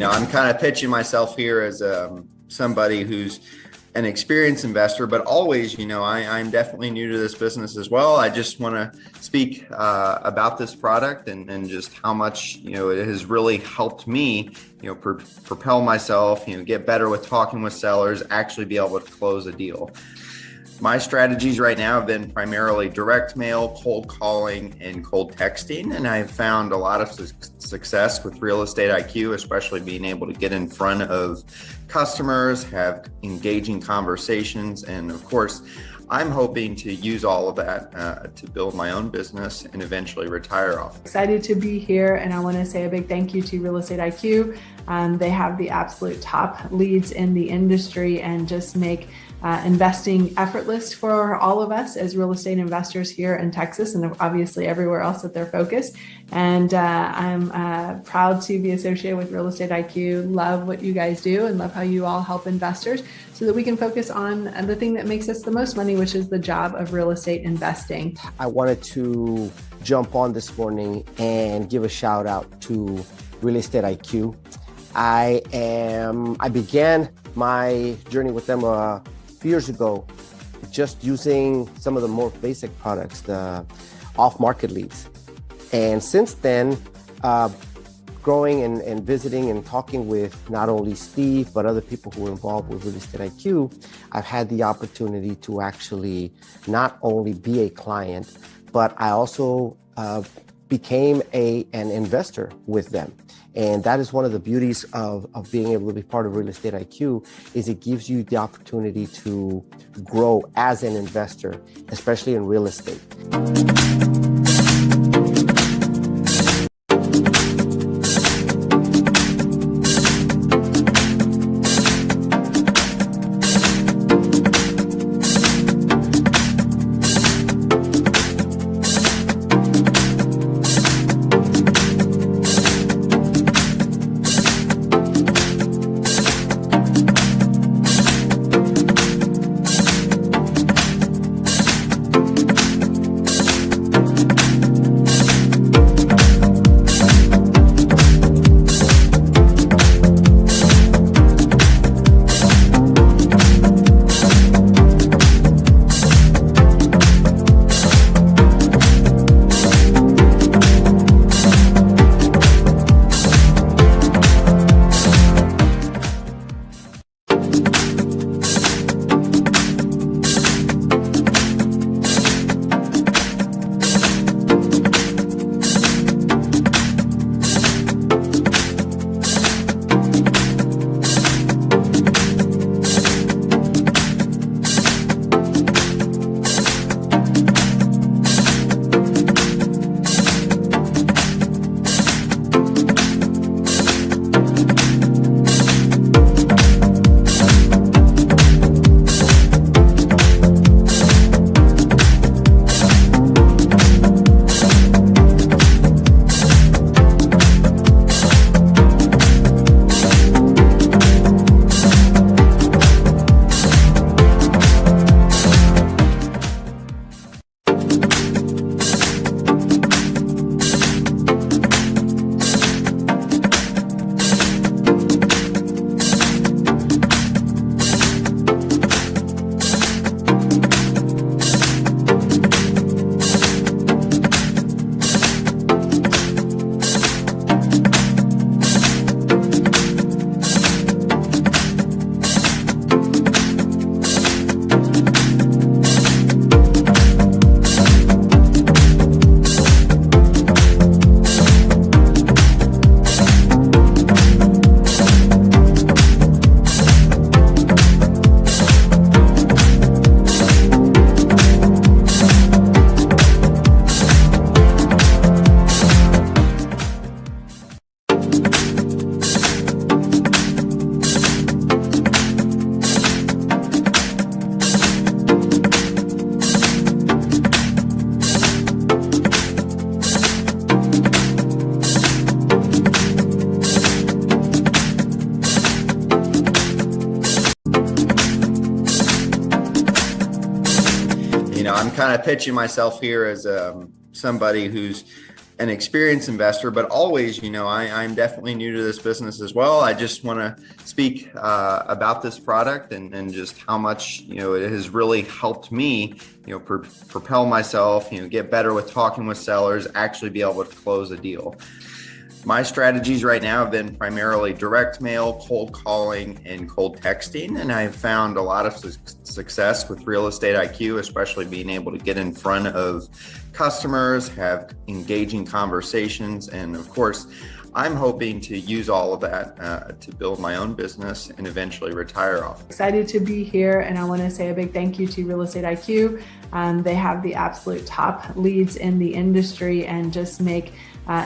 I'm kind of pitching myself here as somebody who's an experienced investor, but always, I'm definitely new to this business as well. I just want to speak about this product and just how much, it has really helped me, propel myself, get better with talking with sellers, actually be able to close a deal. My strategies right now have been primarily direct mail, cold calling, and cold texting. And I've found a lot of success with Real Estate IQ, especially being able to get in front of customers, have engaging conversations. And of course, I'm hoping to use all of that to build my own business and eventually retire off. Excited to be here, and I want to say a big thank you to Real Estate IQ. They have the absolute top leads in the industry and just make investing effortless for all of us as real estate investors here in Texas and obviously everywhere else that they're focused. And I'm proud to be associated with Real Estate IQ. Love what you guys do and love how you all help investors so that we can focus on the thing that makes us the most money, which is the job of real estate investing. I wanted to jump on this morning and give a shout out to Real Estate IQ. I began my journey with them a few years ago, just using some of the more basic products, the off-market leads. And since then, growing and visiting and talking with not only Steve, but other people who are involved with Real Estate IQ, I've had the opportunity to actually not only be a client, but I also became an investor with them. And that is one of the beauties of being able to be part of Real Estate IQ, is it gives you the opportunity to grow as an investor, especially in real estate. I'm kind of pitching myself here as somebody who's an experienced investor, but always, I'm definitely new to this business as well. I just want to speak about this product and just how much, it has really helped me, propel myself, get better with talking with sellers, actually be able to close a deal. My strategies right now have been primarily direct mail, cold calling, and cold texting. And I've found a lot of success with Real Estate IQ, especially being able to get in front of customers, have engaging conversations. And of course, I'm hoping to use all of that to build my own business and eventually retire off. Excited to be here, and I want to say a big thank you to Real Estate IQ. They have the absolute top leads in the industry and just make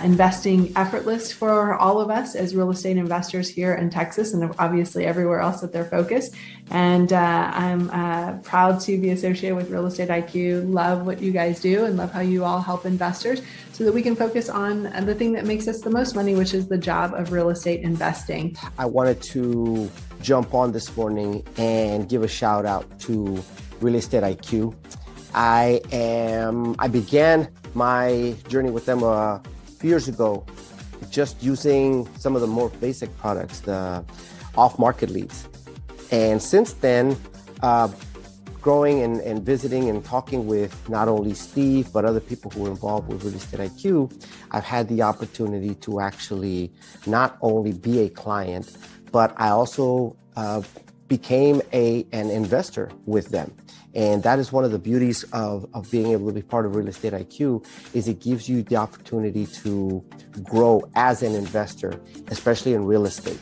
investing effortless for all of us as real estate investors here in Texas and obviously everywhere else that they're focused. And I'm proud to be associated with Real Estate IQ. Love what you guys do and love how you all help investors so that we can focus on the thing that makes us the most money, which is the job of real estate investing. I wanted to jump on this morning and give a shout out to Real Estate IQ. I began my journey with them years ago, just using some of the more basic products, the off-market leads. And since then, growing and visiting and talking with not only Steve, but other people who are involved with Real Estate IQ, I've had the opportunity to actually not only be a client, but I also became an investor with them. And that is one of the beauties of being able to be part of Real Estate IQ, is it gives you the opportunity to grow as an investor, especially in real estate.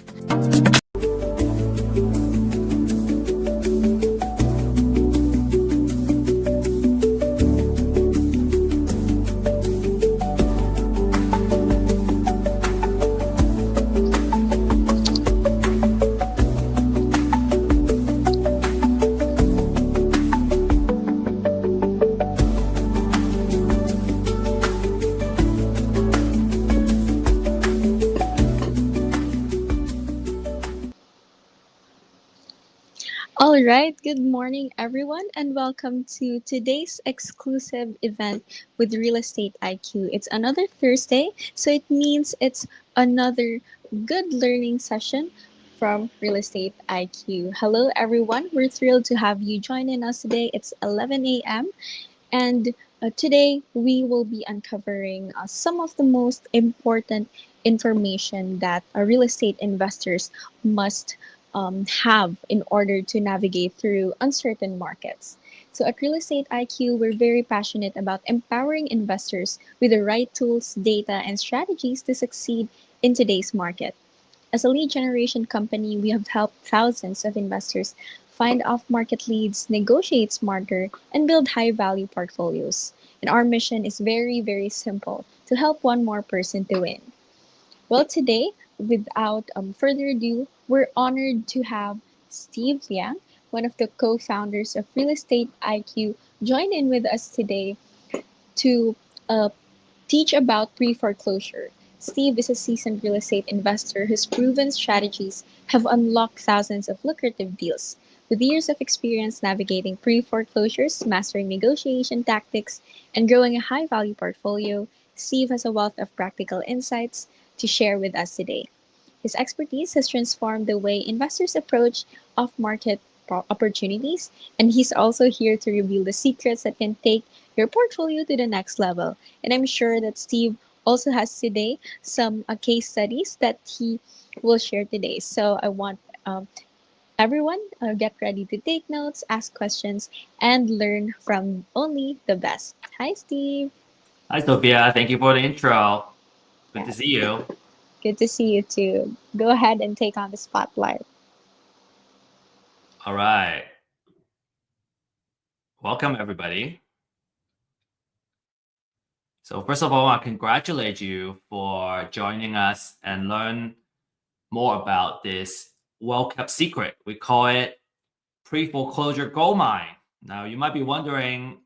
All right, good morning, everyone, and welcome to today's exclusive event with Real Estate IQ. It's another Thursday, so it means it's another good learning session from Real Estate IQ. Hello, everyone. We're thrilled to have you joining us today. It's 11 a.m. And today we will be uncovering some of the most important information that real estate investors must have in order to navigate through uncertain markets. So at Real Estate IQ, we're very passionate about empowering investors with the right tools, data, and strategies to succeed in today's market. As a lead generation company, we have helped thousands of investors find off-market leads, negotiate smarter, and build high-value portfolios. And our mission is very, very simple: to help one more person to win. Well, today, without further ado, we're honored to have Steve Liang, one of the co-founders of Real Estate IQ, join in with us today to teach about pre-foreclosure. Steve is a seasoned real estate investor whose proven strategies have unlocked thousands of lucrative deals. With years of experience navigating pre-foreclosures, mastering negotiation tactics, and growing a high-value portfolio, Steve has a wealth of practical insights to share with us today. His expertise has transformed the way investors approach off-market opportunities, and he's also here to reveal the secrets that can take your portfolio to the next level. And I'm sure that Steve also has today some case studies that he will share today. So I want everyone get ready to take notes, ask questions, and learn from only the best. Hi, Steve. Hi, Sophia. Thank you for the intro. Good Yeah. to see you. Good to see you too. Go ahead and take on the spotlight. All right. Welcome, everybody. So first of all, I congratulate you for joining us and learn more about this well-kept secret. We call it Preforeclosure Goldmine. Now, you might be wondering,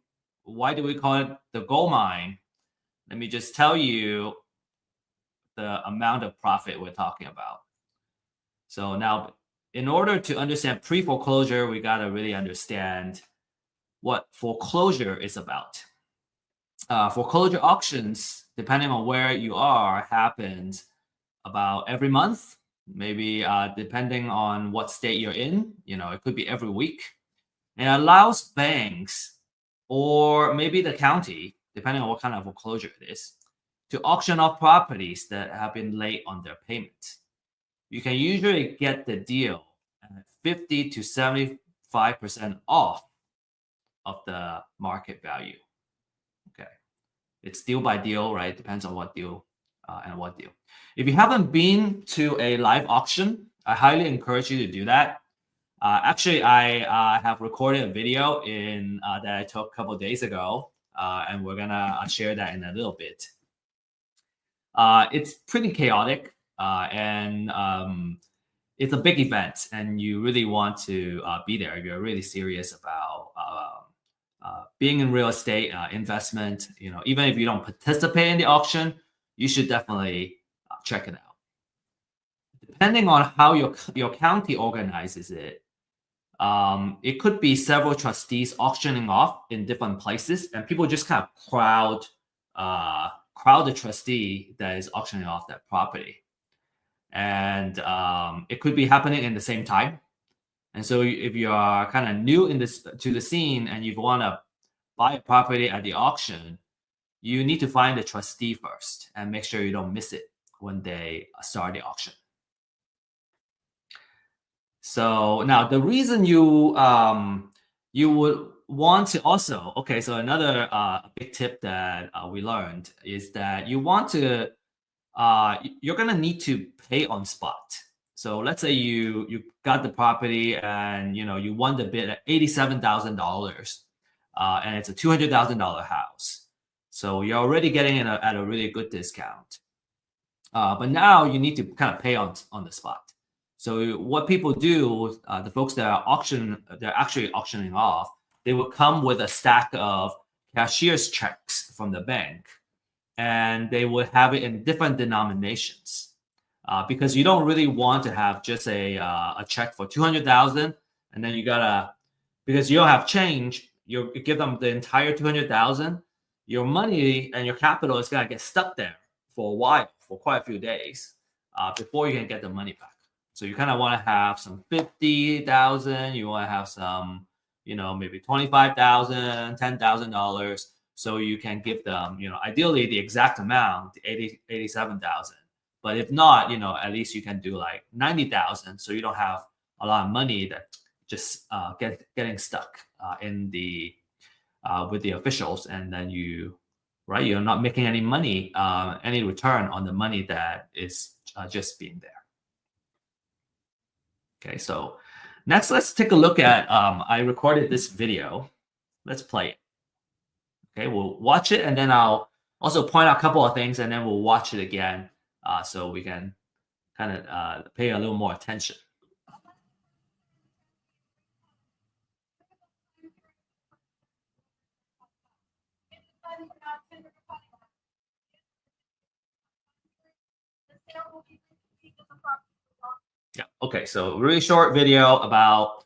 why do we call it the gold mine? Let me just tell you the amount of profit we're talking about. So now, in order to understand pre-foreclosure, we got to really understand what foreclosure is about. foreclosure auctions, depending on where you are, happens about every month, maybe depending on what state you're in. It could be every week. And it allows banks or maybe the county, depending on what kind of foreclosure it is, to auction off properties that have been late on their payment. You can usually get the deal at 50 to 75% off of the market value. Okay. It's deal by deal, right? Depends on what deal and what deal. If you haven't been to a live auction, I highly encourage you to do that. Actually, I have recorded a video that I took a couple of days ago, and we're gonna share that in a little bit. It's pretty chaotic, and it's a big event, and you really want to be there if you're really serious about being in real estate investment. Even if you don't participate in the auction, you should definitely check it out. Depending on how your county organizes it, it could be several trustees auctioning off in different places, and people just kind of crowd the trustee that is auctioning off that property. And it could be happening in the same time. And so if you are kind of new to the scene and you want to buy a property at the auction, you need to find the trustee first and make sure you don't miss it when they start the auction. So now the reason you would want to also, okay, so another big tip that we learned is that you want to, you're going to need to pay on spot. So let's say you got the property and you won the bid at $87,000, and it's a $200,000 house. So you're already getting it at a really good discount. But now you need to kind of pay on the spot. So what people do, the folks that are they're actually auctioning off, they will come with a stack of cashier's checks from the bank, and they would have it in different denominations, because you don't really want to have just a check for $200,000, and then because you don't have change, you give them the entire $200,000. Your money and your capital is gonna get stuck there for a while, for quite a few days, before you can get the money back. So you kind of want to have some 50,000. You want to have some, maybe 25,000, $10,000, so you can give them, ideally the exact amount, 87,000. But if not, at least you can do like 90,000, so you don't have a lot of money that just getting stuck in with the officials, and then you're not making any money, any return on the money that is just being there. Okay, so next, let's take a look at, I recorded this video. Let's play it. Okay, we'll watch it, and then I'll also point out a couple of things, and then we'll watch it again, so we can kind of pay a little more attention. Yeah, okay, so really short video, about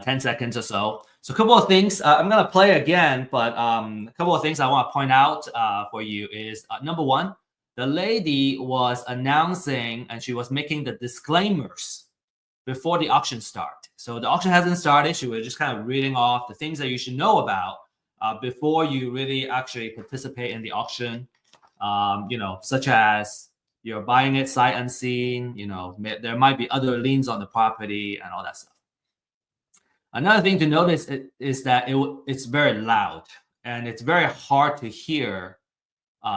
10 seconds or so. So a couple of things, I'm gonna play again, but a couple of things I wanna point out for you is, number one, the lady was announcing and she was making the disclaimers before the auction start. So the auction hasn't started, she was just kind of reading off the things that you should know about before you really actually participate in the auction, such as you're buying it sight unseen, there might be other liens on the property and all that stuff. Another thing to notice is that it's very loud, and it's very hard to hear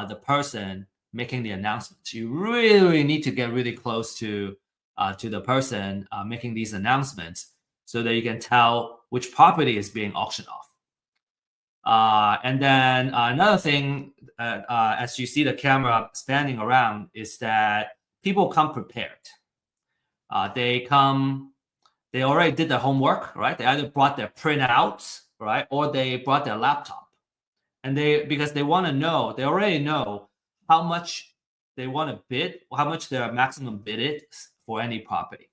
the person making the announcements. You really need to get really close to the person making these announcements so that you can tell which property is being auctioned off. And then another thing, as you see the camera spanning around, is that people come prepared. They already did their homework, right? They either brought their printouts, right, or they brought their laptop, and because they want to know, they already know how much they want to bid, how much their maximum bid is for any property.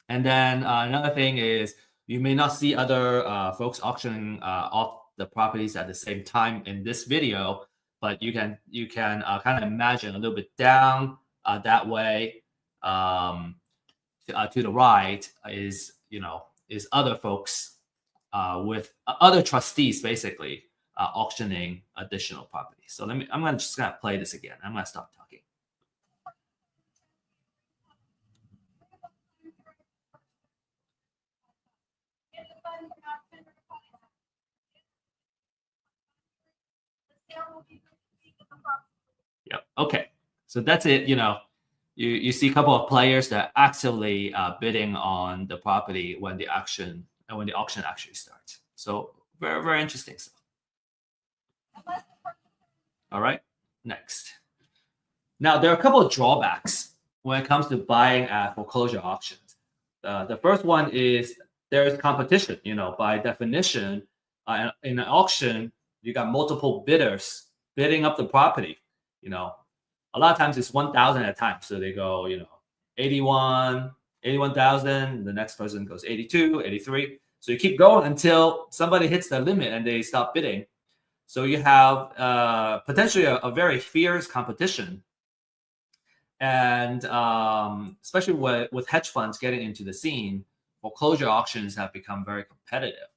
And then another thing is, you may not see other folks auctioning off the properties at the same time in this video, but you can kind of imagine a little bit down that way to the right is other folks with other trustees basically auctioning additional properties. So I'm just gonna play this again. I'm gonna stop talking. Yep. Okay. So that's it. You see a couple of players that are actively bidding on the property when the auction actually starts. So very, very interesting stuff. All right. Next. Now there are a couple of drawbacks when it comes to buying at foreclosure auctions. The first one is there is competition. By definition, in an auction, you got multiple bidders bidding up the property. A lot of times it's 1,000 at a time. So they go, 81,000. The next person goes 82, 83. So you keep going until somebody hits the limit and they stop bidding. So you have potentially a very fierce competition. And especially with hedge funds getting into the scene, foreclosure auctions have become very competitive.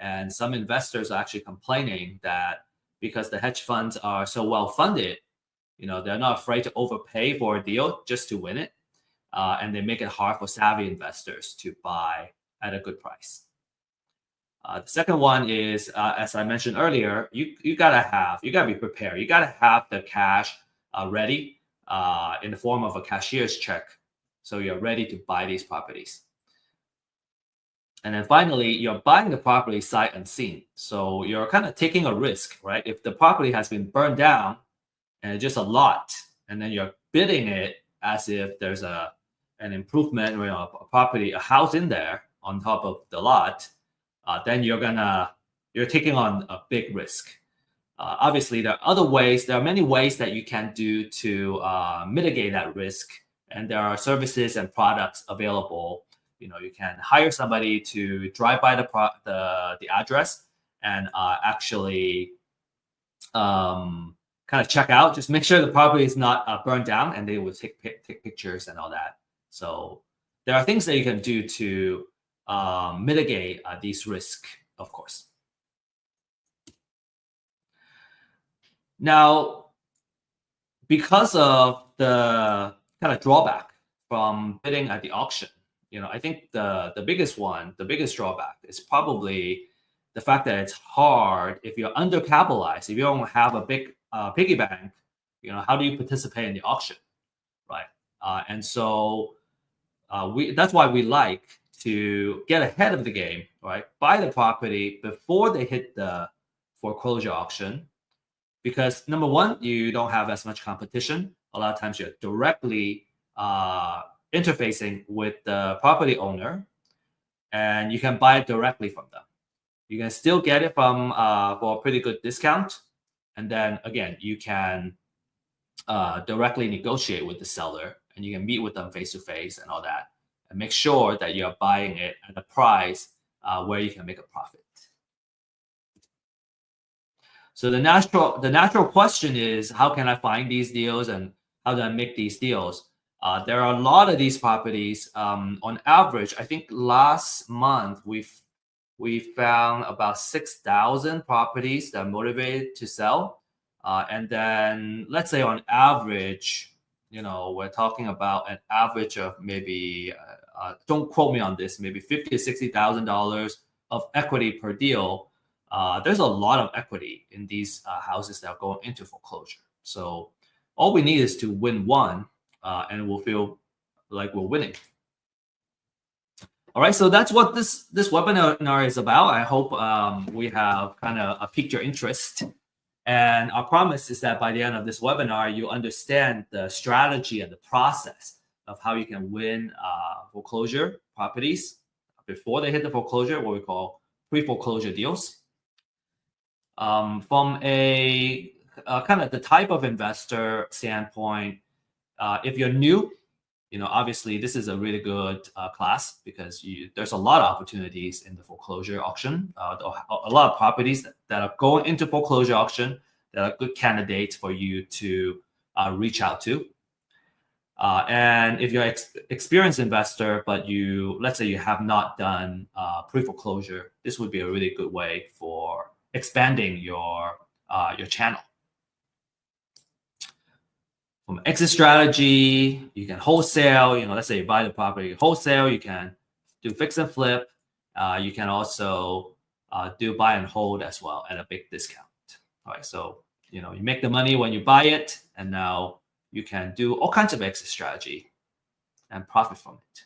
And some investors are actually complaining that because the hedge funds are so well funded, they're not afraid to overpay for a deal just to win it. And they make it hard for savvy investors to buy at a good price. The second one is, as I mentioned earlier, you gotta be prepared. You gotta have the cash ready in the form of a cashier's check, so you're ready to buy these properties. And then finally, you're buying the property sight unseen, so you're kind of taking a risk, right? If the property has been burned down and it's just a lot, and then you're bidding it as if there's an improvement, a house in there on top of the lot, then you're taking on a big risk. Obviously, there are many ways that you can do to mitigate that risk, and there are services and products available. You can hire somebody to drive by the address and actually kind of check out, just make sure the property is not burned down, and they will take pictures and all that. So there are things that you can do to mitigate these risks, of course. Now, because of the kind of drawback from bidding at the auction, I think the biggest drawback is probably the fact that it's hard if you're undercapitalized, if you don't have a big piggy bank, how do you participate in the auction, right? And so that's why we like to get ahead of the game, right? Buy the property before they hit the foreclosure auction, because number one, you don't have as much competition. A lot of times you're directly interfacing with the property owner, and you can buy it directly from them. You can still get it from for a pretty good discount, and then again, you can directly negotiate with the seller, and you can meet with them face to face and all that, and make sure that you're buying it at a price where you can make a profit. So the natural question is, how can I find these deals and how do I make these deals? There are a lot of these properties. On average, I think last month we found about 6,000 properties that are motivated to sell. And then let's say on average, we're talking about an average of maybe, don't quote me on this, maybe $50,000 to $60,000 of equity per deal. There's a lot of equity in these houses that are going into foreclosure. So all we need is to win one, and we'll feel like we're winning. All right, so that's what this webinar is about. I hope we have kind of piqued your interest. And our promise is that by the end of this webinar, you understand the strategy and the process of how you can win foreclosure properties before they hit the foreclosure, what we call pre-foreclosure deals. From a kind of the type of investor standpoint, if you're new obviously this is a really good class because there's a lot of opportunities in the foreclosure auction. A lot of properties that are going into foreclosure auction that are good candidates for you to reach out to. And if you're an experienced investor, but let's say you have not done pre-foreclosure, this would be a really good way for expanding your channel. From exit strategy, you can wholesale. Let's say you buy the property wholesale. You can do fix and flip. You can also do buy and hold as well at a big discount. All right, so you make the money when you buy it, and now you can do all kinds of exit strategy and profit from it.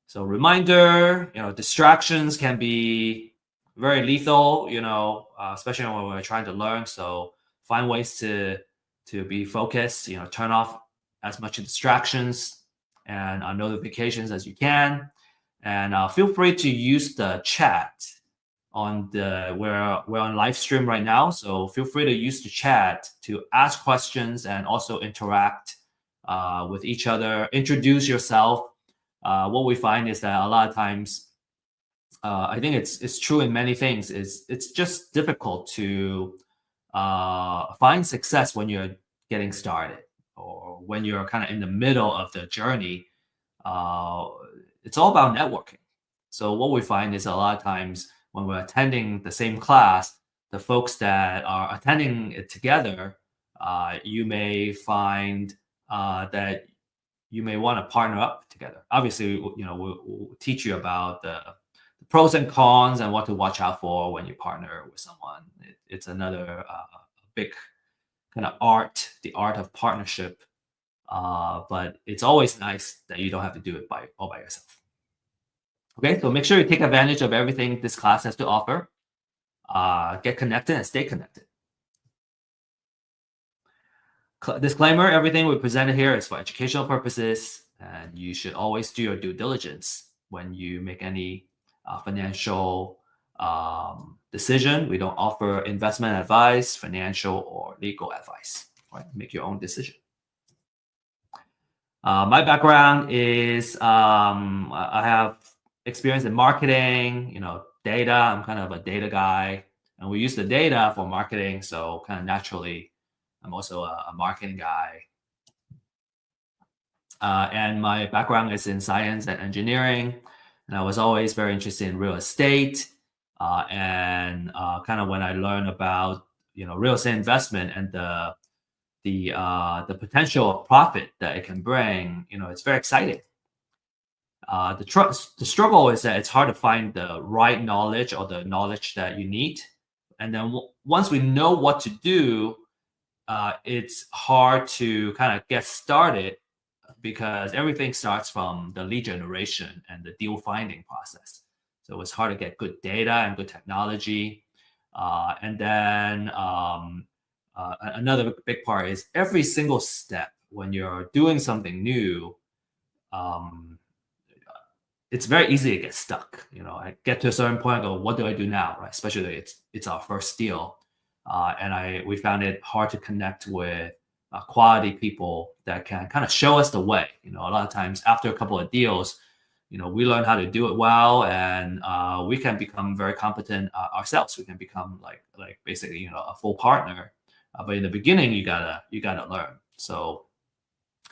So reminder, distractions can be very lethal, especially when we're trying to learn. So find ways to be focused, turn off as much distractions and notifications as you can. And feel free to use the chat we're on live stream right now. So feel free to use the chat to ask questions and also interact with each other, introduce yourself. What we find is that a lot of times, I think it's true in many things, it's just difficult to find success when you're getting started or when you're kind of in the middle of the journey. It's all about networking. So what we find is a lot of times when we're attending the same class, the folks that are attending it together, you may find that you may want to partner up together. Obviously, we'll teach you about the pros and cons and what to watch out for when you partner with someone. It's another big kind of art, the art of partnership. But it's always nice that you don't have to do it all by yourself. Okay, so make sure you take advantage of everything this class has to offer. Get connected and stay connected. Disclaimer, everything we presented here is for educational purposes, and you should always do your due diligence when you make any financial decision. We don't offer investment advice, financial or legal advice. Right? Make your own decision. My background is I have experience in marketing, data. I'm kind of a data guy, and we use the data for marketing. So kind of naturally, I'm also a marketing guy. And my background is in science and engineering, and I was always very interested in real estate. And kind of when I learned about real estate investment and the potential of profit that it can bring, it's very exciting. The struggle is that it's hard to find the right knowledge or the knowledge that you need. And then once we know what to do, it's hard to kind of get started because everything starts from the lead generation and the deal finding process. So it's hard to get good data and good technology. And then another big part is every single step when you're doing something new, it's very easy to get stuck. I get to a certain point and go, what do I do now? Right? Especially it's our first deal. And we found it hard to connect with quality people that can kind of show us the way. A lot of times after a couple of deals, we learn how to do it well, and we can become very competent ourselves. We can become like basically a full partner. But in the beginning, you gotta learn. So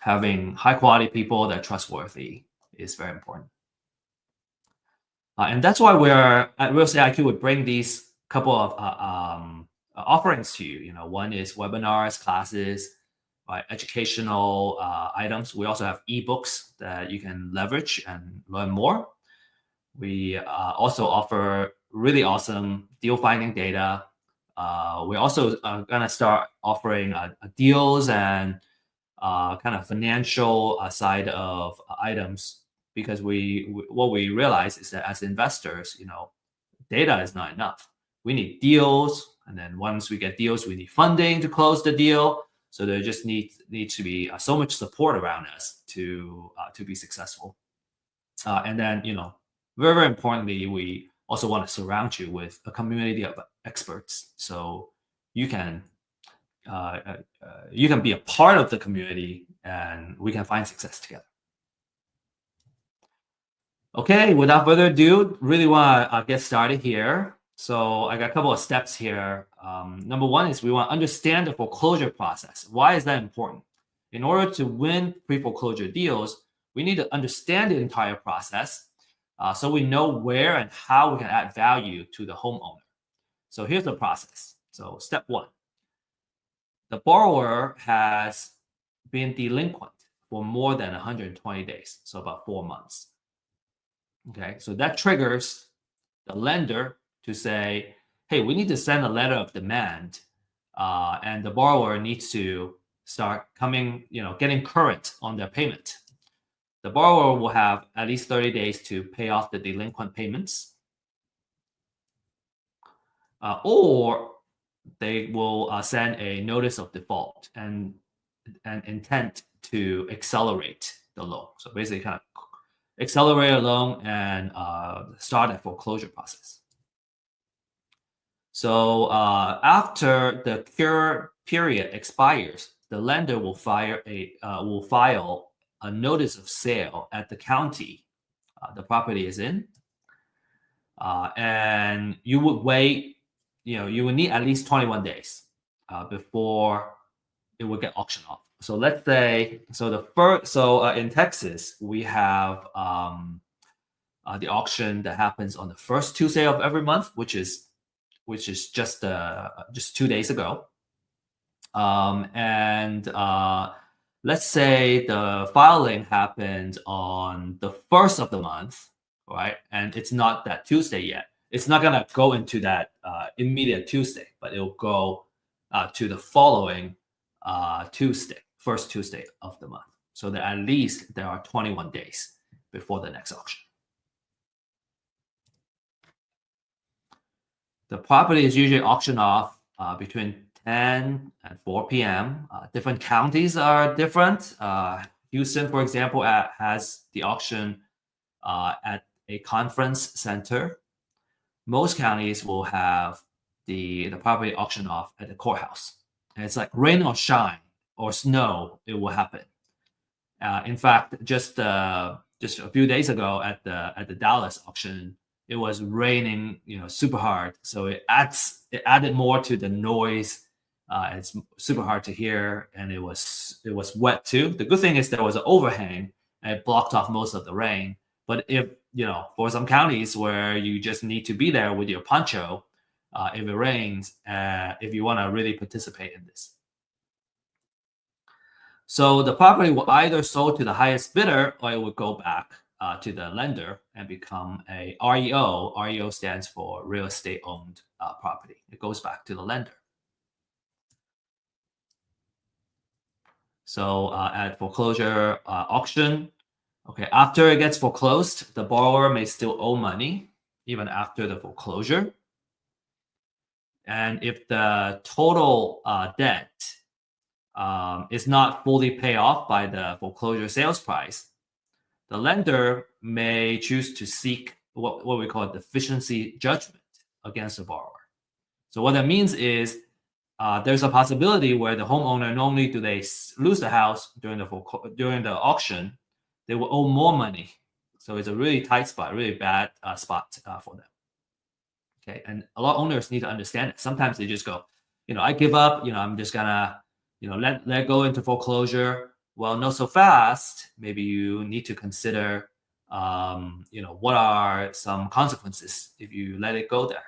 having high quality people that are trustworthy is very important. And that's why we're at Real Estate IQ would bring these couple of offerings to you. One is webinars, classes, educational items. We also have ebooks that you can leverage and learn more. We also offer really awesome deal finding data. We're also going to start offering deals and kind of financial side of items, because what we realize is that as investors, data is not enough. We need deals, and then once we get deals, we need funding to close the deal. So there just needs to be so much support around us to be successful. And then very, very importantly, we also want to surround you with a community of experts, so you can you can be a part of the community, and we can find success together. Okay, without further ado, really want to get started here. So I got a couple of steps here. Number one is we want to understand the foreclosure process. Why is that important? In order to win pre-foreclosure deals, we need to understand the entire process so we know where and how we can add value to the homeowner. So here's the process. So step one, the borrower has been delinquent for more than 120 days, so about 4 months. Okay, so that triggers the lender to say, hey, we need to send a letter of demand, and the borrower needs to start getting current on their payment. The borrower will have at least 30 days to pay off the delinquent payments, or they will send a notice of default and an intent to accelerate the loan. So basically kind of accelerate a loan and start a foreclosure process. So after the cure period expires, the lender will file a notice of sale at the county the property is in, and you would wait. You would need at least 21 days before it would get auctioned off. So let's say, in Texas, we have the auction that happens on the first Tuesday of every month, which is just 2 days ago. And let's say the filing happened on the first of the month, right? And it's not that Tuesday yet. It's not gonna go into that immediate Tuesday, but it'll go to the following Tuesday, first Tuesday of the month. So that at least there are 21 days before the next auction. The property is usually auctioned off between 10 and 4 p.m. Different counties are different. Houston, for example, has the auction at a conference center. Most counties will have the property auctioned off at the courthouse. And it's like rain or shine or snow, it will happen. In fact, just a few days ago at the Dallas auction, it was raining, super hard. So it added more to the noise. It's super hard to hear, and it was wet too. The good thing is there was an overhang and it blocked off most of the rain. But if for some counties where you just need to be there with your poncho, if it rains, if you want to really participate in this. So the property will either sold to the highest bidder, or it will go back to the lender and become a REO. REO stands for real estate owned property. It goes back to the lender. So at foreclosure auction, okay, after it gets foreclosed, the borrower may still owe money even after the foreclosure. And if the total debt is not fully paid off by the foreclosure sales price, the lender may choose to seek what we call a deficiency judgment against the borrower. So what that means is there's a possibility where the homeowner, normally do they lose the house during the auction, they will owe more money. So it's a really tight spot, really bad spot for them. Okay, and a lot of owners need to understand it. Sometimes they just go, I give up. I'm just gonna, let go into foreclosure. Well, not so fast. Maybe you need to consider, what are some consequences if you let it go there.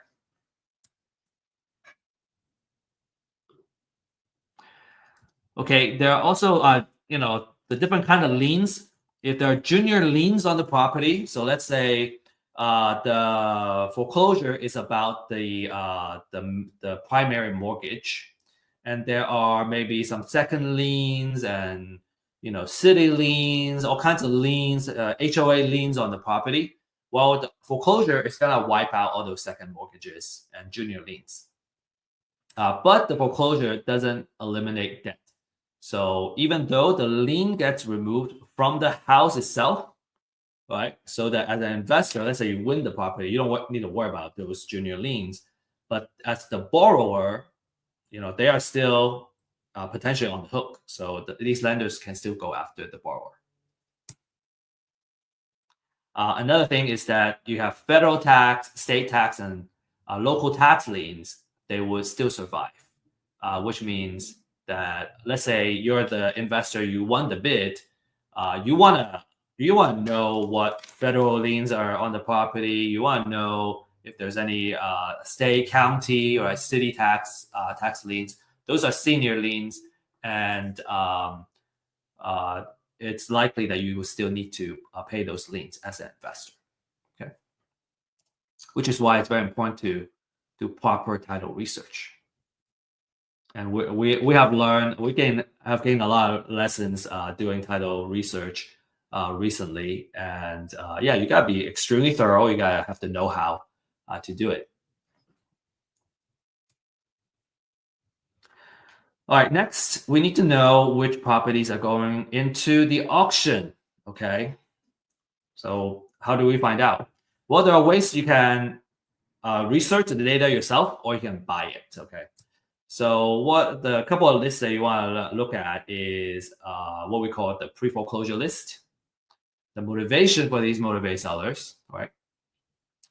Okay, there are also, the different kind of liens. If there are junior liens on the property, so let's say the foreclosure is about the primary mortgage, and there are maybe some second liens and city liens, all kinds of liens, HOA liens on the property. Well, the foreclosure is gonna wipe out all those second mortgages and junior liens, but the foreclosure doesn't eliminate debt. So even though the lien gets removed from the house itself, right? So that as an investor, let's say you win the property, you don't need to worry about those junior liens. But as the borrower, they are still potentially on the hook. So these lenders can still go after the borrower. Another thing is that you have federal tax, state tax, and local tax liens. They would still survive, which means that, let's say you're the investor, you won the bid, you wanna know what federal liens are on the property. You want to know if there's any state, county, or city tax liens. Those are senior liens, and it's likely that you will still need to pay those liens as an investor. Okay, which is why it's very important to do proper title research. And we have learned, have gained a lot of lessons doing title research recently. And yeah, you gotta be extremely thorough. You gotta have the know-how to do it. All right, next, we need to know which properties are going into the auction, okay? So how do we find out? Well, there are ways you can research the data yourself, or you can buy it, okay? So what the couple of lists that you want to look at is what we call the pre-foreclosure list, the motivation for these motivated sellers, right?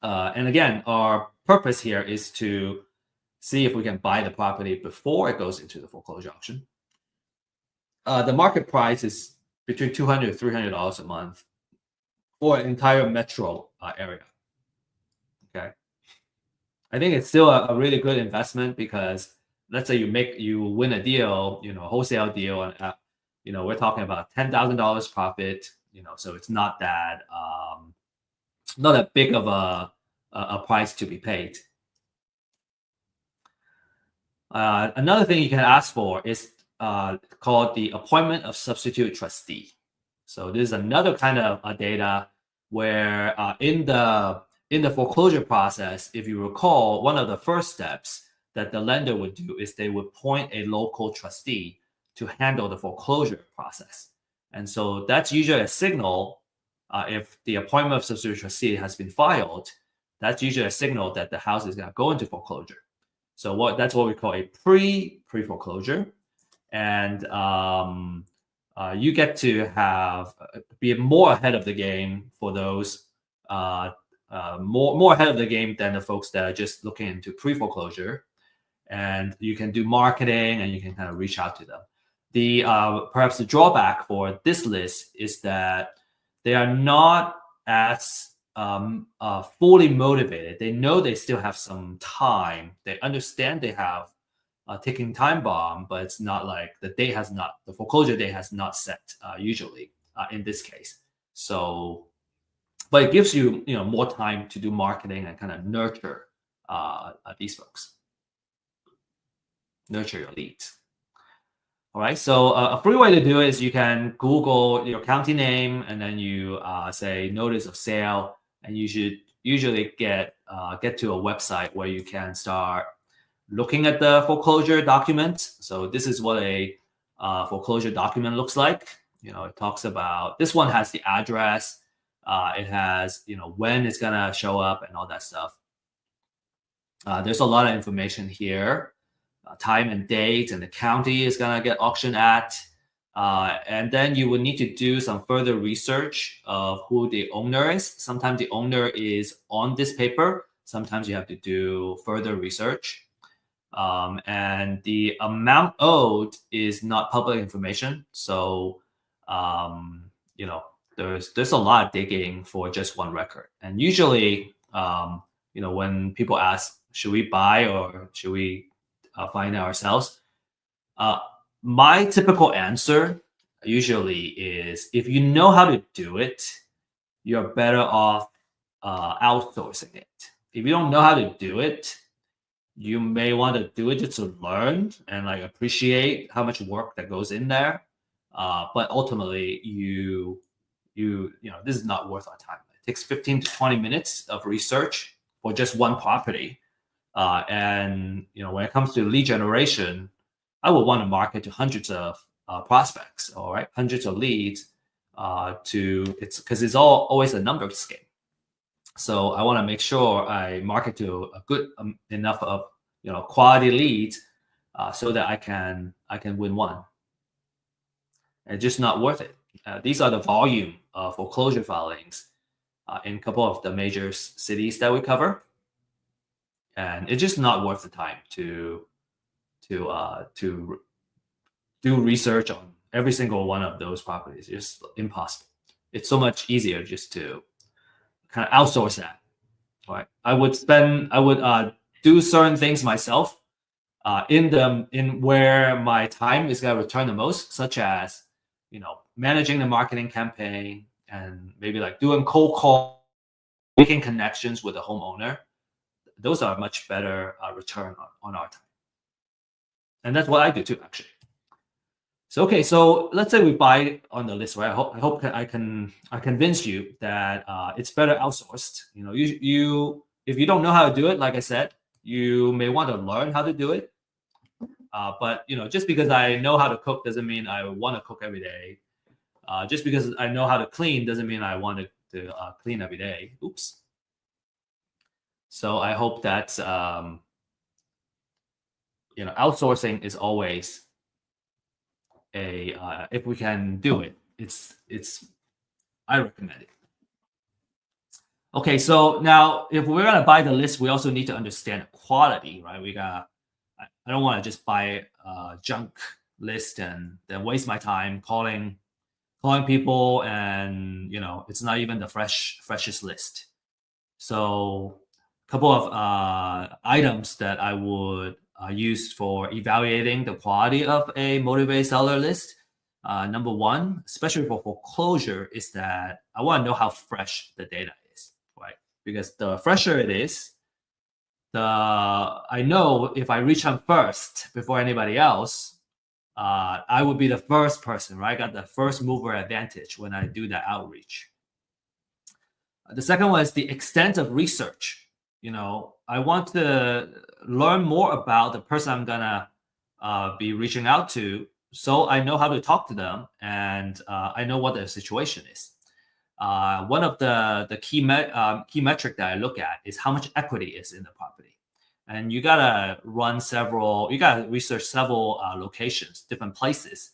And again, our purpose here is to see if we can buy the property before it goes into the foreclosure auction. The market price is between $200 to $300 a month for an entire metro area. Okay, I think it's still a really good investment, because let's say you win a deal, a wholesale deal, and we're talking about $10,000 profit. So it's not that big of a price to be paid. Another thing you can ask for is called the appointment of substitute trustee. So this is another kind of data where in the foreclosure process, if you recall, one of the first steps that the lender would do is they would appoint a local trustee to handle the foreclosure process. And so that's usually a signal, if the appointment of substitute trustee has been filed, that's usually a signal that the house is going to go into foreclosure. So that's what we call a pre-foreclosure. And you get to be more ahead of the game for those, more ahead of the game than the folks that are just looking into pre-foreclosure. And you can do marketing, and you can kind of reach out to them. Perhaps the drawback for this list is that they are not as fully motivated. They know they still have some time. They understand they have a ticking time bomb, but it's not like the foreclosure date has not set usually in this case. So, but it gives you more time to do marketing and kind of nurture these folks. Nurture your leads. All right, so a free way to do it is you can Google your county name, and then you say notice of sale, and you should usually get to a website where you can start looking at the foreclosure document. So this is what a foreclosure document looks like. It talks about, this one has the address, it has when it's gonna show up and all that stuff. There's a lot of information here. Time and date, and the county is going to get auctioned at. And then you will need to do some further research of who the owner is. Sometimes the owner is on this paper. Sometimes you have to do further research. And the amount owed is not public information. So, there's a lot of digging for just one record. And usually, when people ask, should we buy or should we find it ourselves? My typical answer usually is, if you know how to do it, you're better off outsourcing it. If you don't know how to do it, you may want to do it just to learn and appreciate how much work that goes in there. But ultimately, this is not worth our time. It takes 15 to 20 minutes of research for just one property. And when it comes to lead generation, I would want to market to hundreds of prospects, all right, hundreds of leads, because it's always a numbers game. So I want to make sure I market to a good enough of quality leads so that I can win one. It's just not worth it. These are the volume of foreclosure filings in a couple of the major cities that we cover, and it's just not worth the time to do research on every single one of those properties. It's just impossible. It's so much easier just to kind of outsource that. Right? I would do certain things myself in where my time is going to return the most, such as managing the marketing campaign and maybe like doing cold call, making connections with the homeowner. Those are much better return on our time, and that's what I do too, actually. So okay, so let's say we buy on the list, right? I hope I can convince you that it's better outsourced. You if you don't know how to do it, like I said, you may want to learn how to do it. But just because I know how to cook doesn't mean I want to cook every day. Just because I know how to clean doesn't mean I want to clean every day. Oops. So I hope that outsourcing is always if we can do it, I recommend it. Okay, so now if we're gonna buy the list, we also need to understand the quality, right? I don't want to just buy a junk list and then waste my time calling people, and it's not even the freshest list. So a couple of items that I would use for evaluating the quality of a motivated seller list. Number one, especially for foreclosure, is that I want to know how fresh the data is, right? Because the fresher it is, I know if I reach them first before anybody else, I would be the first person, right? I got the first mover advantage when I do that outreach. The second one is the extent of research. I want to learn more about the person I'm gonna be reaching out to, so I know how to talk to them, and I know what their situation is. One of the key metric that I look at is how much equity is in the property, and you gotta research several locations, different places,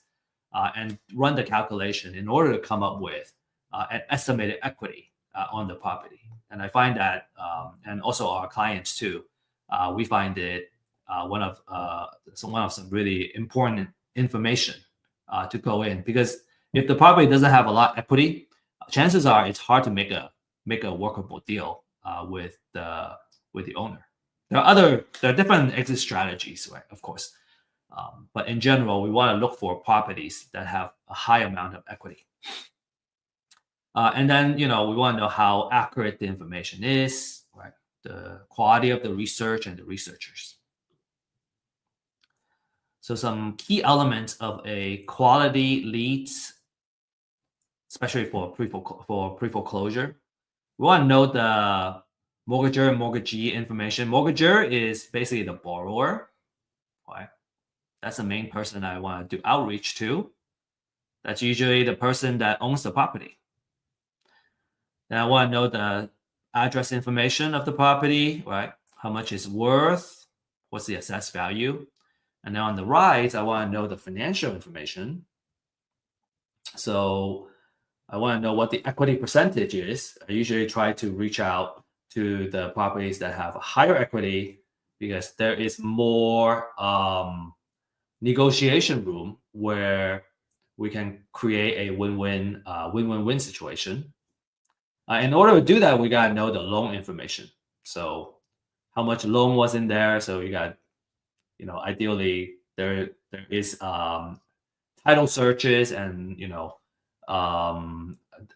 and run the calculation in order to come up with an estimated equity on the property. And I find that, and also our clients too, we find it one of some really important information to go in, because if the property doesn't have a lot of equity, chances are it's hard to make a workable deal with the owner. There are different exit strategies, right? Of course, but in general, we want to look for properties that have a high amount of equity. And then, we want to know how accurate the information is, right? The quality of the research and the researchers. So some key elements of a quality leads, especially for pre-foreclosure. We want to know the mortgager and mortgagee information. Mortgager is basically the borrower, right? That's the main person I want to do outreach to. That's usually the person that owns the property. Then I want to know the address information of the property, right? How much it's worth, what's the assessed value. And then on the right, I want to know the financial information. So I want to know what the equity percentage is. I usually try to reach out to the properties that have a higher equity, because there is more negotiation room where we can create a win-win situation. In order to do that, we got to know the loan information. So how much loan was in there. So you got, ideally there is title searches and,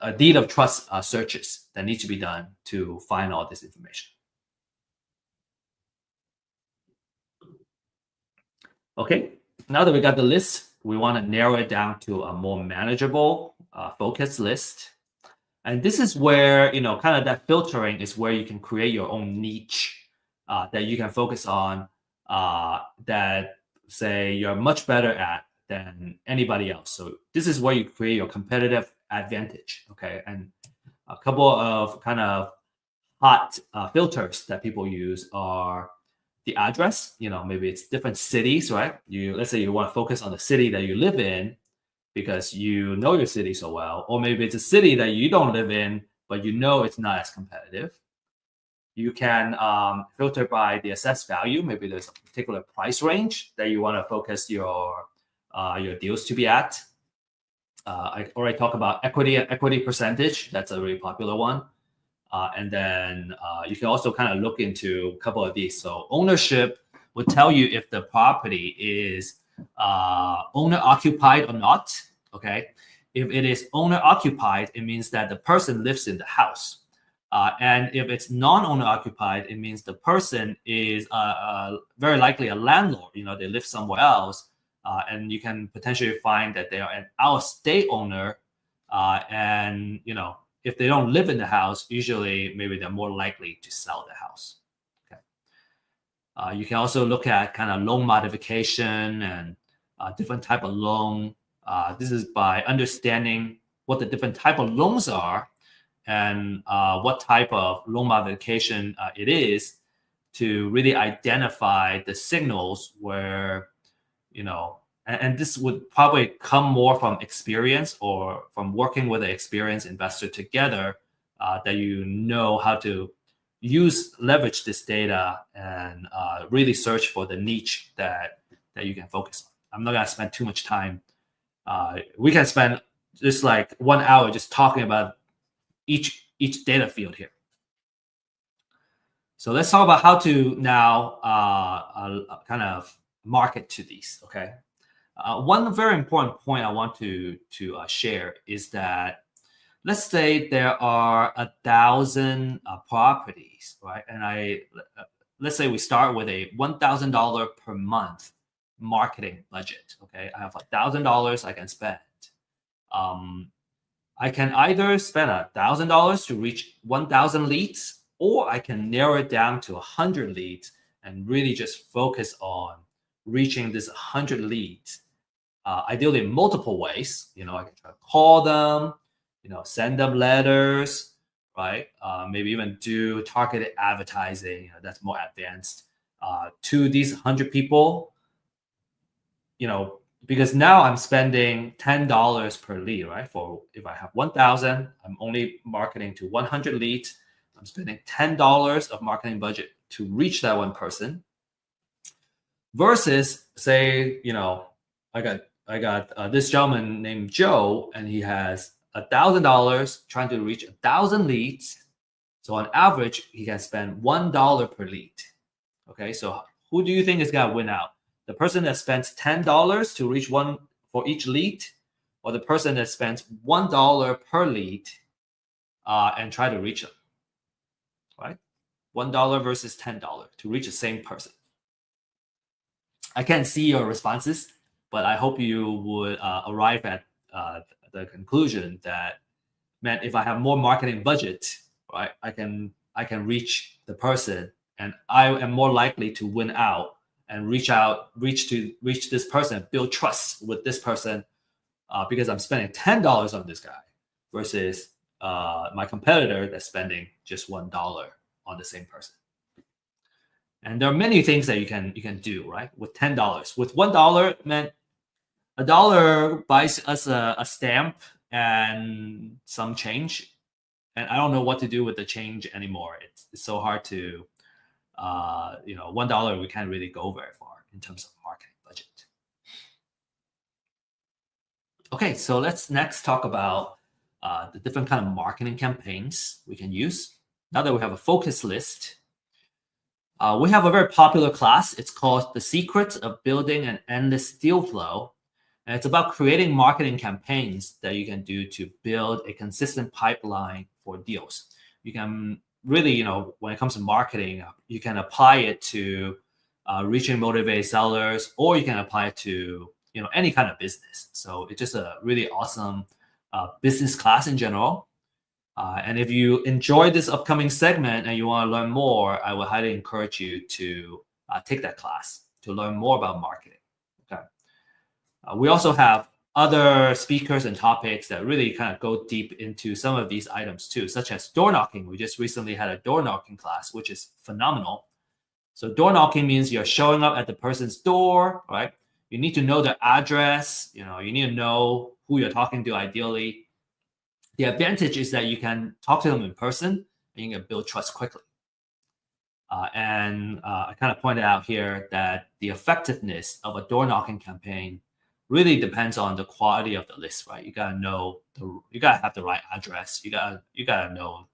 a deed of trust searches that need to be done to find all this information. Okay, now that we got the list, we want to narrow it down to a more manageable, focused list. And this is where, kind of that filtering is where you can create your own niche that you can focus on, that, say, you're much better at than anybody else. So this is where you create your competitive advantage, okay? And a couple of kind of hot filters that people use are the address. Maybe it's different cities, right? Let's say you want to focus on the city that you live in because you know your city so well, or maybe it's a city that you don't live in, but it's not as competitive. You can filter by the assessed value. Maybe there's a particular price range that you want to focus your deals to be at. I already talked about equity percentage. That's a really popular one. And then you can also kind of look into a couple of these. So ownership would tell you if the property is owner occupied or not. Okay. If it is owner occupied, it means that the person lives in the house. And if it's non-owner occupied, it means the person is very likely a landlord. They live somewhere else. And you can potentially find that they are an out-of-state owner. And, if they don't live in the house, usually maybe they're more likely to sell the house. Okay. You can also look at kind of loan modification and different type of loan. This is by understanding what the different type of loans are and what type of loan modification it is to really identify the signals where, and this would probably come more from experience or from working with an experienced investor together, that how to leverage this data and really search for the niche that you can focus on. I'm not going to spend too much time. We can spend just like 1 hour just talking about each data field here. So let's talk about how to now kind of market to these. Okay. One very important point I want to share is that let's say there are 1,000 properties, right? And let's say we start with a $1,000 per month marketing budget. Okay, I have $1,000 I can spend. I can either spend $1,000 to reach 1,000 leads, or I can narrow it down to 100 leads and really just focus on reaching this 100 leads. Ideally in multiple ways. I can try to call them, send them letters, right? Maybe even do targeted advertising. That's more advanced to these 100 people. Because now I'm spending $10 per lead, right? For if I have 1,000, I'm only marketing to 100 leads. I'm spending $10 of marketing budget to reach that one person. Versus, say, I got this gentleman named Joe, and he has $1,000 trying to reach 1,000 leads. So on average, he can spend $1 per lead. Okay, so who do you think is gonna win out? The person that spends $10 to reach one for each lead, or the person that spends $1 per lead and try to reach them, right? $1 versus $10 to reach the same person. I can't see your responses, but I hope you would arrive at the conclusion that, man, if I have more marketing budget, right, I can reach the person, and I am more likely to win out and reach this person, build trust with this person, because I'm spending $10 on this guy versus my competitor that's spending just $1 on the same person. And there are many things that you can do, right? With $10, with $1, man, $1 buys us a stamp and some change, and I don't know what to do with the change anymore. It's so hard to, $1 we can't really go very far in terms of marketing budget. Okay, so let's next talk about the different kind of marketing campaigns we can use. Now that we have a focus list, we have a very popular class. It's called The Secret of Building an Endless Deal Flow. And it's about creating marketing campaigns that you can do to build a consistent pipeline for deals. You can really, when it comes to marketing, you can apply it to reaching motivated sellers, or you can apply it to, any kind of business. So it's just a really awesome business class in general. And if you enjoy this upcoming segment and you want to learn more, I would highly encourage you to take that class to learn more about marketing. Okay. We also have other speakers and topics that really kind of go deep into some of these items too, such as door knocking. We just recently had a door knocking class, which is phenomenal. So door knocking means you're showing up at the person's door, right? You need to know their address. You need to know who you're talking to ideally. The advantage is that you can talk to them in person and you can build trust quickly. I kind of pointed out here that the effectiveness of a door knocking campaign really depends on the quality of the list, right? You gotta know you gotta have the right address. You gotta know,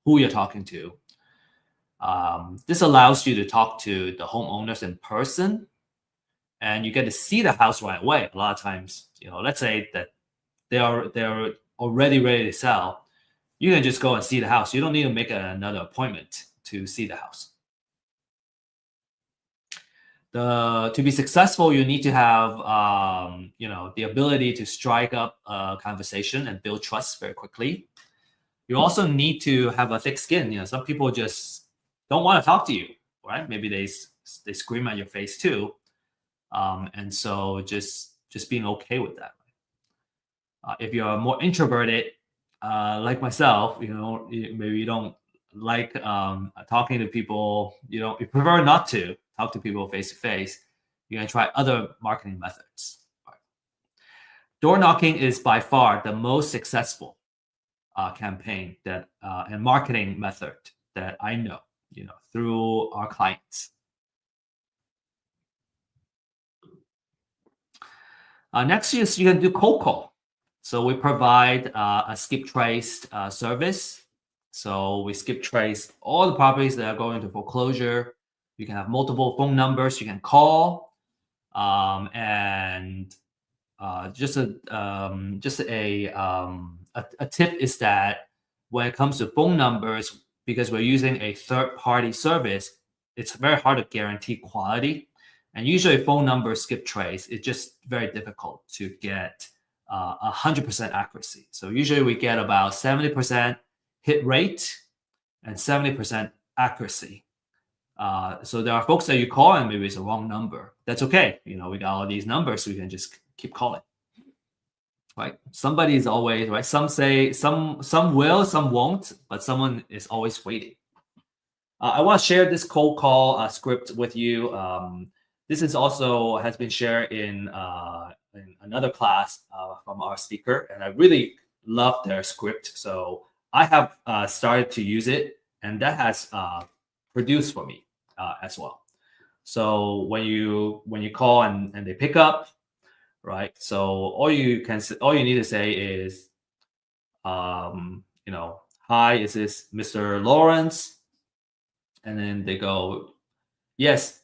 who you're talking to. This allows you to talk to the homeowners in person, and you get to see the house right away. A lot of times, let's say that they're already ready to sell. You can just go and see the house. You don't need to make another appointment to see the house. To be successful, you need to have the ability to strike up a conversation and build trust very quickly. You also need to have a thick skin. Some people just don't want to talk to you, right? Maybe they scream at your face too, and so just being okay with that. If you're more introverted, like myself, maybe you don't like talking to people. You prefer not to talk to people face to face. You're gonna try other marketing methods. Door knocking is by far the most successful campaign and marketing method that I know. Through our clients. Next is you can do cold call. So we provide a skip trace service. So we skip trace all the properties that are going to foreclosure. You can have multiple phone numbers you can call, and just a tip is that when it comes to phone numbers, because we're using a third-party service, it's very hard to guarantee quality. And usually phone number skip trace, it's just very difficult to get 100% accuracy. So usually we get about 70% hit rate and 70% accuracy. So there are folks that you call and maybe it's a wrong number. That's okay. We got all these numbers, so we can just keep calling. Right? Somebody is always right. Some say some will, some won't, but someone is always waiting. I want to share this cold call script with you. This is also has been shared in another class from our speaker, and I really love their script. So I have started to use it, and that has produced for me as well. So when you call and they pick up. Right. So all you need to say is, hi, is this Mr. Lawrence? And then they go, yes,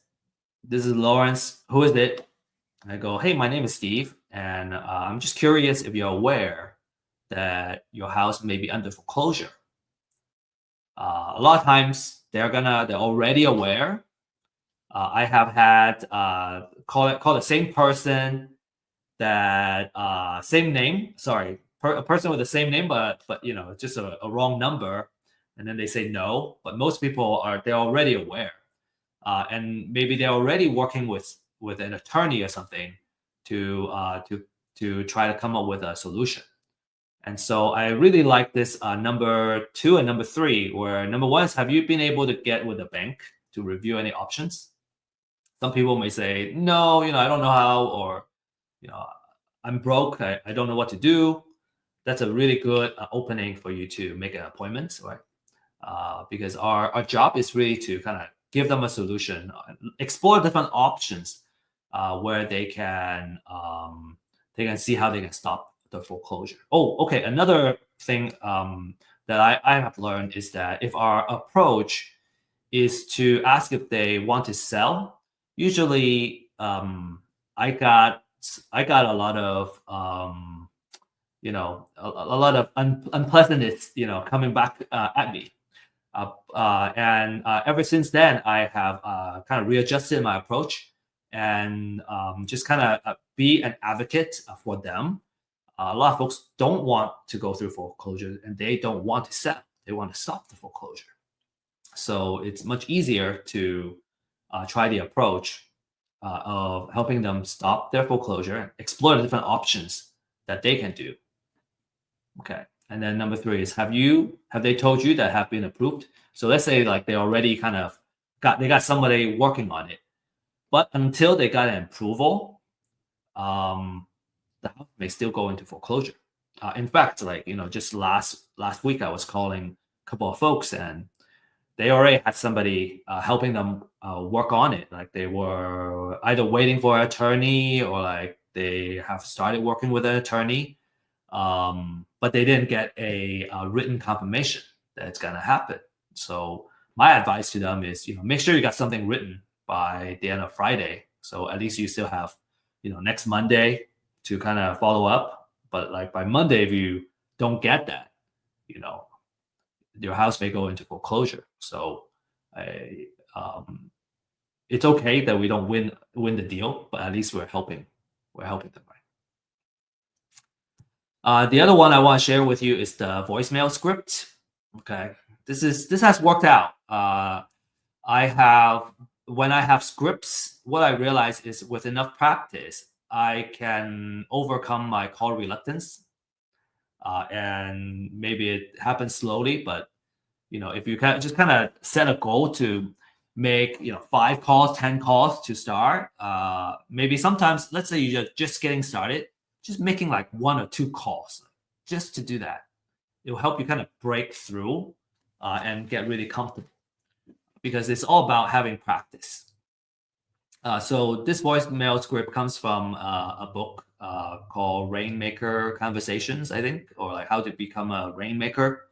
this is Lawrence. Who is it? And I go, hey, my name is Steve, and I'm just curious if you're aware that your house may be under foreclosure. A lot of times they're already aware. I have had call the same person. That same name, a person with the same name, but just a wrong number, and then they say no. But most people they're already aware, and maybe they're already working with an attorney or something to try to come up with a solution. And so I really like this number 2 and number 3, where number 1 is, have you been able to get with a bank to review any options? Some people may say no, I don't know how, or I'm broke. I don't know what to do. That's a really good opening for you to make an appointment, right? Because our job is really to kind of give them a solution, explore different options where they can see how they can stop the foreclosure. Oh, okay. Another thing that I have learned is that if our approach is to ask if they want to sell, usually I got a lot of a lot of unpleasantness coming back at me, and ever since then I have kind of readjusted my approach and just kind of be an advocate for them. A lot of folks don't want to go through foreclosure, and they don't want to sell. They want to stop the foreclosure. So it's much easier to try the approach of helping them stop their foreclosure and explore the different options that they can do. Okay. And then number 3 is, have they told you that have been approved? So let's say like they already kind of got somebody working on it. But until they got an approval, the house may still go into foreclosure. In fact, like, just last week, I was calling a couple of folks, and they already had somebody helping them work on it. Like, they were either waiting for an attorney, or like they have started working with an attorney, but they didn't get a written confirmation that it's gonna happen. So my advice to them is, make sure you got something written by the end of Friday. So at least you still have, next Monday to kind of follow up. But like by Monday, if you don't get that, your house may go into foreclosure. So it's okay that we don't win the deal, but at least we're helping them, right? The other one I want to share with you is the voicemail script. Okay, this has worked out. When I have scripts, what I realize is with enough practice, I can overcome my call reluctance. And maybe it happens slowly, but if you can just kind of set a goal to make 5 calls, 10 calls to start, maybe sometimes, let's say you're just getting started, just making like 1 or 2 calls just to do that. It will help you kind of break through and get really comfortable, because it's all about having practice. So this voicemail script comes from a book called Rainmaker Conversations, I think, or like How to Become a Rainmaker.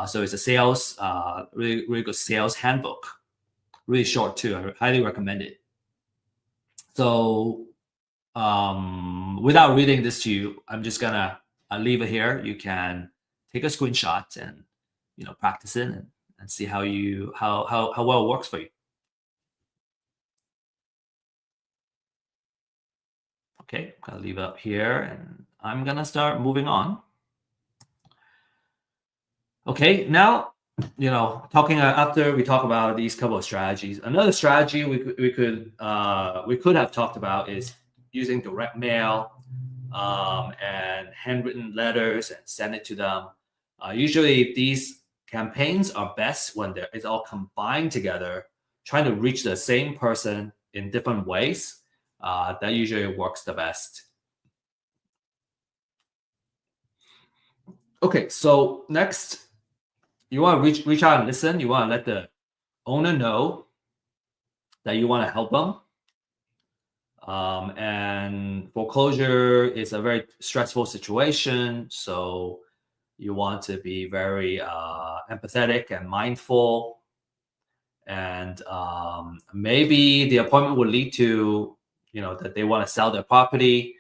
So it's a sales, really, really good sales handbook. Really short too. I highly recommend it. So without reading this to you, I'm just gonna leave it here. You can take a screenshot and practice it and see how well it works for you. Okay, I'm gonna leave it up here, and I'm gonna start moving on. Okay, now talking after we talk about these couple of strategies, another strategy we could have talked about is using direct mail and handwritten letters and send it to them. Usually these campaigns are best when it's all combined together, trying to reach the same person in different ways. That usually works the best. Okay, so next, you want to reach out and listen. You want to let the owner know that you want to help them. And foreclosure is a very stressful situation, so you want to be very empathetic and mindful. And maybe the appointment will lead to that they want to sell their property.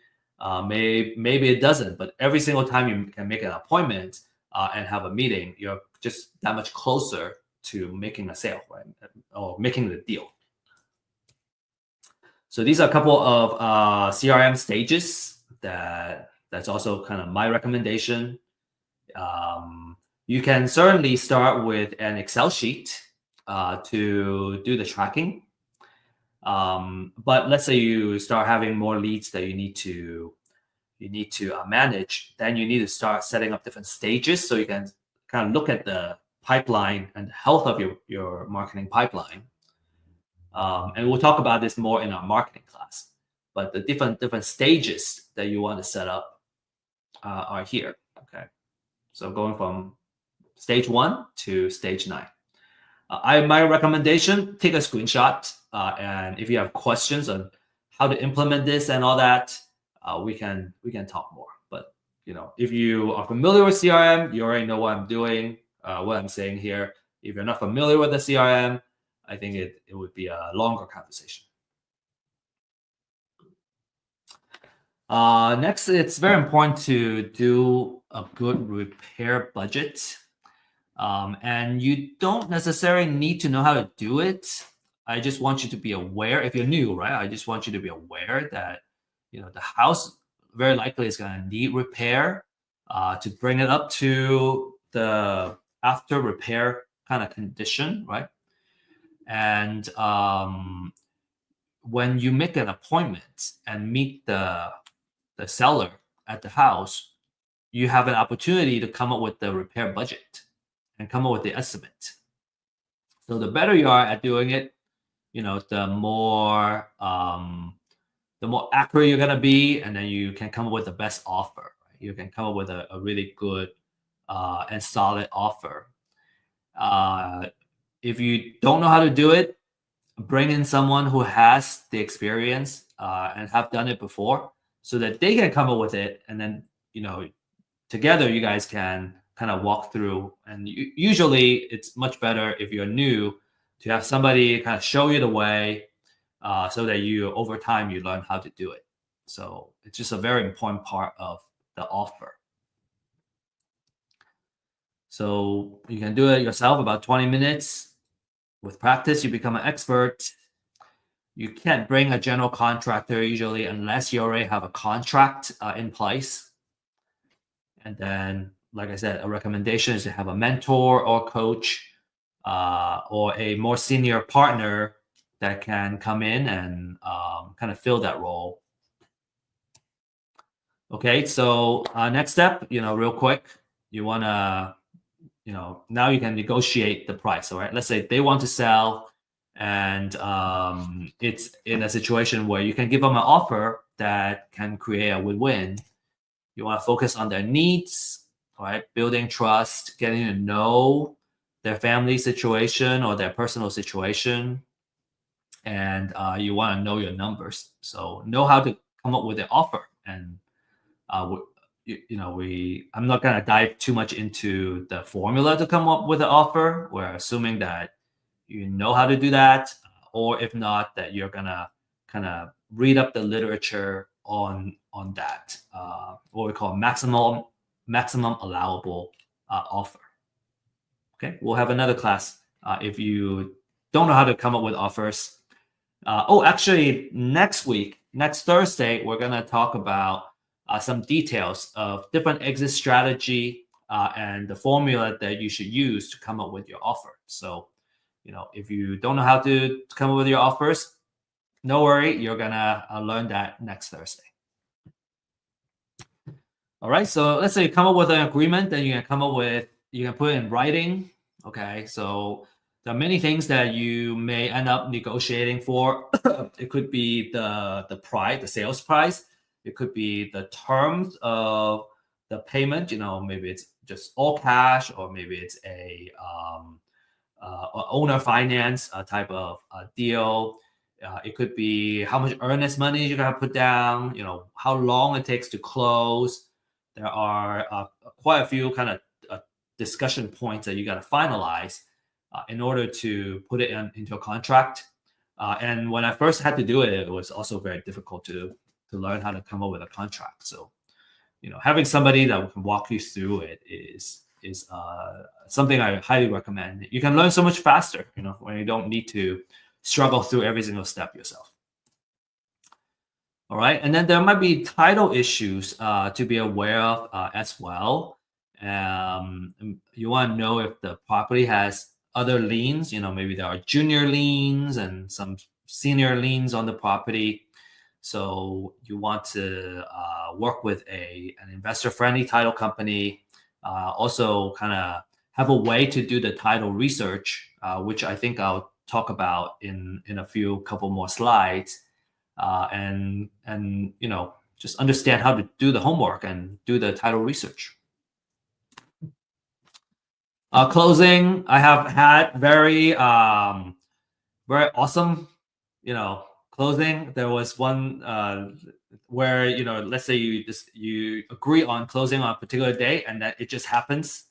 Maybe it doesn't, but every single time you can make an appointment and have a meeting, you're just that much closer to making a sale, right? Or making the deal. So these are a couple of CRM stages that's also kind of my recommendation. You can certainly start with an Excel sheet to do the tracking. But let's say you start having more leads that you need to manage, then you need to start setting up different stages so you can kind of look at the pipeline and the health of your marketing pipeline. And we'll talk about this more in our marketing class. But the different stages that you want to set up are here. Okay, so going from stage 1 to stage 9. My recommendation: take a screenshot, and if you have questions on how to implement this and all that, we can talk more. But if you are familiar with CRM, you already know what I'm doing, what I'm saying here. If you're not familiar with the CRM, I think it would be a longer conversation. Next, it's very important to do a good repair budget. And you don't necessarily need to know how to do it. I just want you to be aware. If you're new, right? I just want you to be aware that the house very likely is going to need repair to bring it up to the after repair kind of condition, right? And when you make an appointment and meet the seller at the house, you have an opportunity to come up with the repair budget and come up with the estimate. So the better you are at doing it, the more accurate you're gonna be, and then you can come up with the best offer. Right? You can come up with a really good and solid offer. If you don't know how to do it, bring in someone who has the experience and have done it before, so that they can come up with it, and then together you guys can kind of walk through. And usually it's much better if you're new to have somebody kind of show you the way, so that over time you learn how to do it. So it's just a very important part of the offer. So you can do it yourself, about 20 minutes. With practice, you become an expert. You can't bring a general contractor usually unless you already have a contract in place. And then, like I said, a recommendation is to have a mentor or coach or a more senior partner that can come in and kind of fill that role. Okay, so next step, real quick, you want to, now you can negotiate the price. All right, let's say they want to sell, and it's in a situation where you can give them an offer that can create a win-win. You want to focus on their needs, all right, building trust, getting to know their family situation or their personal situation, and you want to know your numbers. So know how to come up with an offer. And I'm not going to dive too much into the formula to come up with an offer. We're assuming that you know how to do that, or if not, that you're gonna kind of read up the literature on that, what we call maximum allowable offer. Okay, we'll have another class if you don't know how to come up with offers. Actually, next Thursday, we're gonna talk about some details of different exit strategy and the formula that you should use to come up with your offer. So, if you don't know how to come up with your offers, no worry, you're gonna learn that next Thursday. All right, so let's say you come up with an agreement, then you can put it in writing. Okay, so there are many things that you may end up negotiating for. It could be the price, the sales price. It could be the terms of the payment. Maybe it's just all cash, or maybe it's a owner finance type of deal. It could be how much earnest money you're gonna put down. How long it takes to close. There are quite a few kind of discussion points that you got to finalize in order to put it into a contract. And when I first had to do it, it was also very difficult to learn how to come up with a contract. So, having somebody that can walk you through it is something I highly recommend. You can learn so much faster, when you don't need to struggle through every single step yourself. All right, and then there might be title issues to be aware of as well. You want to know if the property has other liens. Maybe there are junior liens and some senior liens on the property. So you want to work with an investor-friendly title company. Also, kind of have a way to do the title research, which I think I'll talk about in a couple more slides. And just understand how to do the homework and do the title research. Closing, I have had very awesome, closing. There was one where let's say you agree on closing on a particular day, and that it just happens.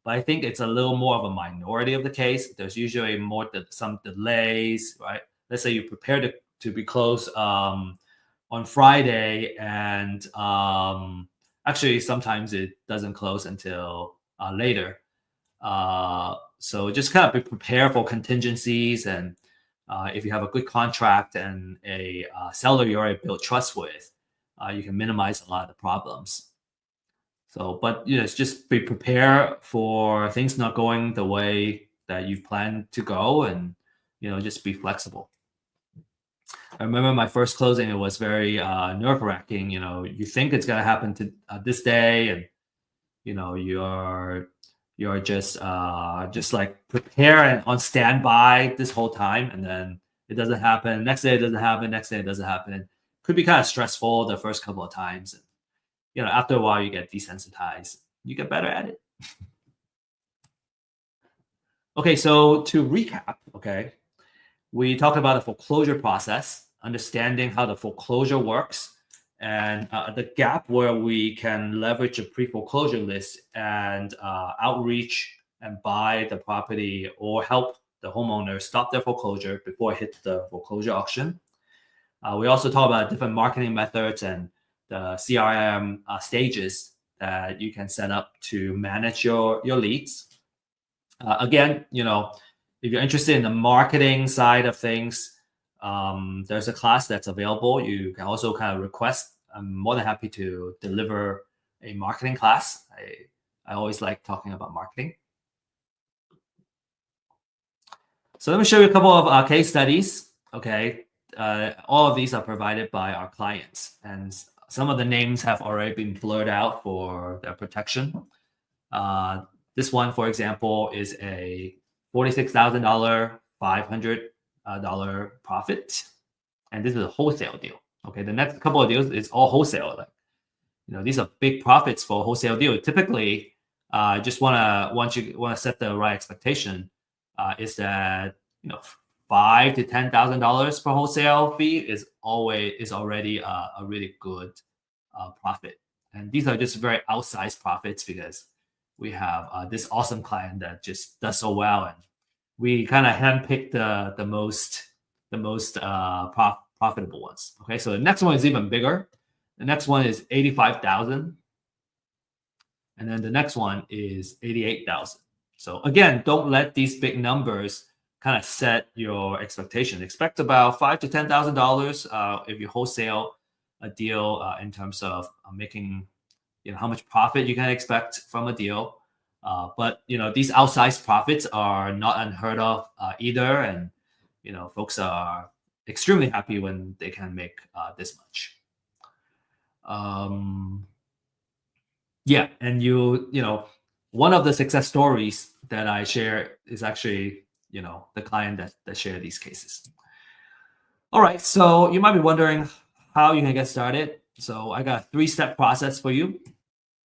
But I think it's a little more of a minority of the case. There's usually some delays, right? Let's say you prepare to be closed on Friday, and actually sometimes it doesn't close until later. So just kind of be prepared for contingencies, and if you have a good contract and a seller you already built trust with, you can minimize a lot of the problems. So, but it's just be prepared for things not going the way that you plan to go, and just be flexible. I remember my first closing; it was very nerve-wracking. You think it's gonna happen to this day, and you're you're just like prepare and on standby this whole time, and then it doesn't happen. Next day it doesn't happen. Next day it doesn't happen. Could be kind of stressful the first couple of times. And, you know, after a while you get desensitized. You get better at it. Okay, so to recap, okay, we talked about the foreclosure process, understanding how the foreclosure works, and the gap where we can leverage a pre-foreclosure list and outreach and buy the property or help the homeowner stop their foreclosure before it hits the foreclosure auction. We also talk about different marketing methods and the CRM stages that you can set up to manage your leads. Again, you know, if you're interested in the marketing side of things, there's a class that's available. You can also kind of request. I'm more than happy to deliver a marketing class. I always like talking about marketing. So let me show you a couple of case studies. Okay, all of these are provided by our clients, and some of the names have already been blurred out for their protection. This one, for example, is a $46,000, $500 profit, and this is a wholesale deal. Okay, the next couple of deals is all wholesale. Like, you know, these are big profits for a wholesale deal. Typically, just want to set the right expectation. Is that, you know, $5,000 to $10,000 per wholesale fee is already a really good profit, and these are just very outsized profits because we have this awesome client that just does so well, and we kind of handpick the most profitable ones. Okay, so the next one is even bigger. The next one is 85,000, and then the next one is 88,000. So again, don't let these big numbers kind of set your expectation. Expect about $5,000 to $10,000 if you wholesale a deal in terms of making, you know, how much profit you can expect from a deal. But, you know, these outsized profits are not unheard of either, and, you know, folks are extremely happy when they can make this much. Yeah, and you know, one of the success stories that I share is actually, you know, the client that shared these cases. All right, so you might be wondering how you can get started. So I got a 3-step process for you.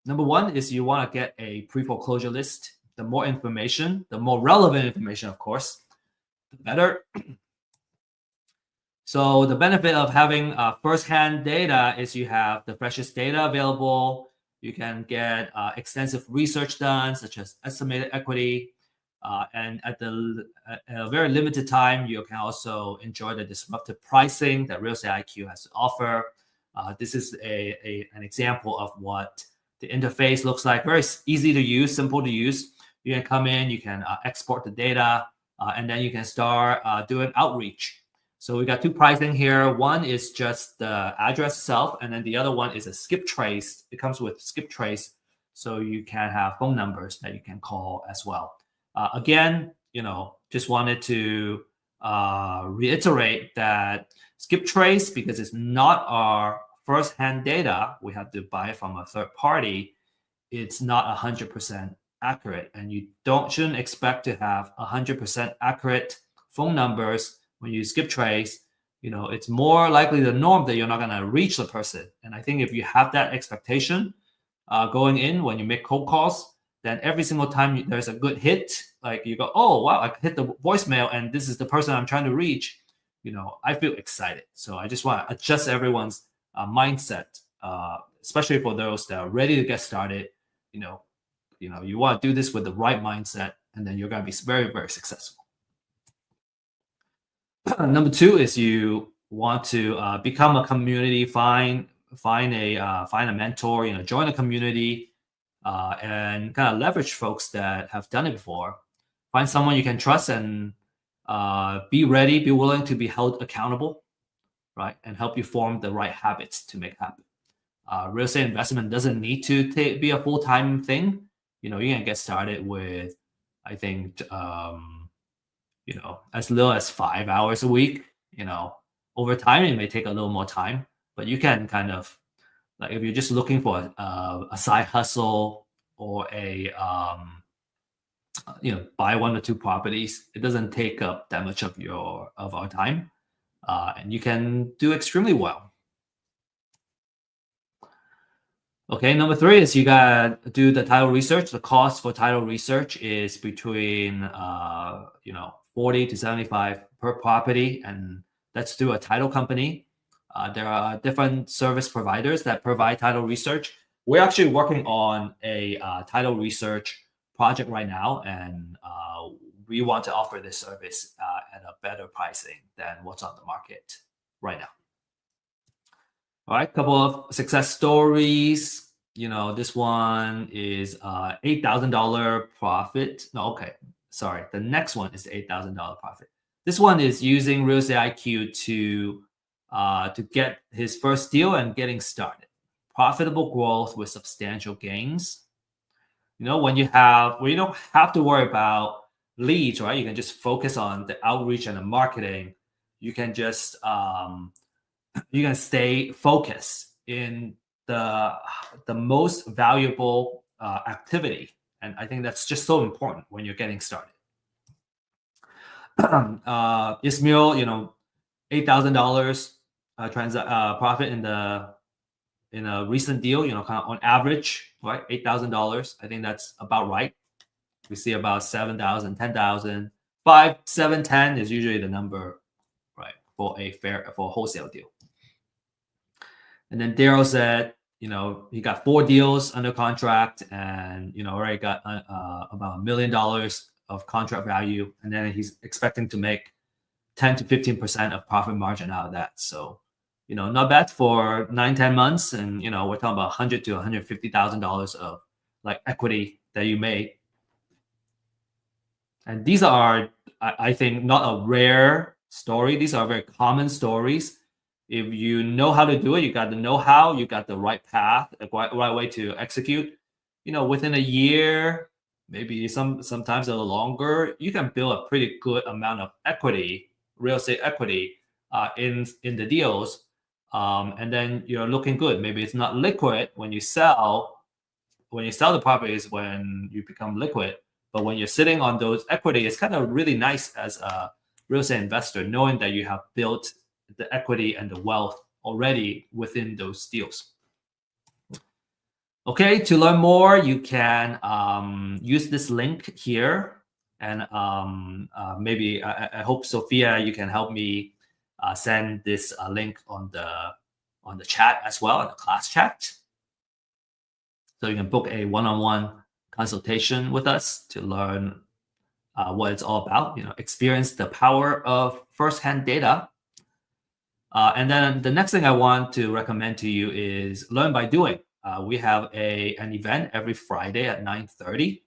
Number one is you want to get a pre-foreclosure list. The more information, the more relevant information, of course, the better. So the benefit of having first-hand data is you have the freshest data available. You can get extensive research done, such as estimated equity. And at a very limited time, you can also enjoy the disruptive pricing that Real Estate IQ has to offer. This is an example of what the interface looks like. Very easy to use, simple to use. You can come in, you can export the data, and then you can start doing outreach. So we got 2 pricing here. One is just the address itself, and then the other one is a skip trace. It comes with skip trace, so you can have phone numbers that you can call as well. Again, you know, just wanted to reiterate that skip trace, because it's not our first-hand data, we have to buy it from a third party. It's not 100% accurate, and you shouldn't expect to have 100% accurate phone numbers when you skip trace. You know, it's more likely the norm that you're not going to reach the person. And I think if you have that expectation going in when you make cold calls, then every single time there's a good hit, like you go, oh, wow, I hit the voicemail and this is the person I'm trying to reach, you know, I feel excited. So I just want to adjust everyone's mindset, especially for those that are ready to get started. You know, you want to do this with the right mindset, and then you're going to be very, very successful. Number 2 is you want to become a community, find a mentor, you know, join a community, and kind of leverage folks that have done it before. Find someone you can trust, and be willing to be held accountable, right? And help you form the right habits to make happen. Real estate investment doesn't need to be a full-time thing. You know, you can get started with, I think, you know, as little as 5 hours a week. You know, over time, it may take a little more time, but you can kind of, like, if you're just looking for a side hustle or a buy 1 or 2 properties. It doesn't take up that much of our time, and you can do extremely well. Okay, number 3 is you gotta do the title research. The cost for title research is between 40 to 75 per property, and that's through a title company. There are different service providers that provide title research. We're actually working on a title research project right now, and we want to offer this service at a better pricing than what's on the market right now. All right, couple of success stories. This one is $8,000 profit. No, okay, sorry. The next one is the $8,000 profit. This one is using Real Estate IQ to get his first deal and getting started. Profitable growth with substantial gains. When you don't have to worry about leads, right? You can just focus on the outreach and the marketing. You can just you can stay focused in the most valuable activity, and I think that's just so important when you're getting started. Ismail, $8,000 profit in a recent deal. Kind of on average, right? $8,000. I think that's about right. We see about 7,000, 10,000, 5, 7, 10 is usually the number, right, for a wholesale deal. And then Daryl said, he got 4 deals under contract, and already got about $1 million of contract value, and then he's expecting to make 10 to 15% of profit margin out of that. So, not bad for 9-10 months, and we're talking about $100,000 to $150,000 of like equity that you made. And these are, I think, not a rare story. These are very common stories. If you know how to do it, you got the know-how, you got the right path, the right way to execute. Within a year, maybe sometimes a little longer, you can build a pretty good amount of equity, real estate equity, in the deals, and then you're looking good. Maybe it's not liquid when you sell. When you sell the properties, when you become liquid, but when you're sitting on those equity, it's kind of really nice as a real estate investor, knowing that you have built the equity and the wealth already within those deals. Okay, to learn more, you can use this link here, and maybe I hope Sophia, you can help me send this link on the chat as well, in the class chat, so you can book a one-on-one consultation with us to learn what it's all about. Experience the power of firsthand data. And then the next thing I want to recommend to you is learn by doing. We have an event every Friday at 9:30.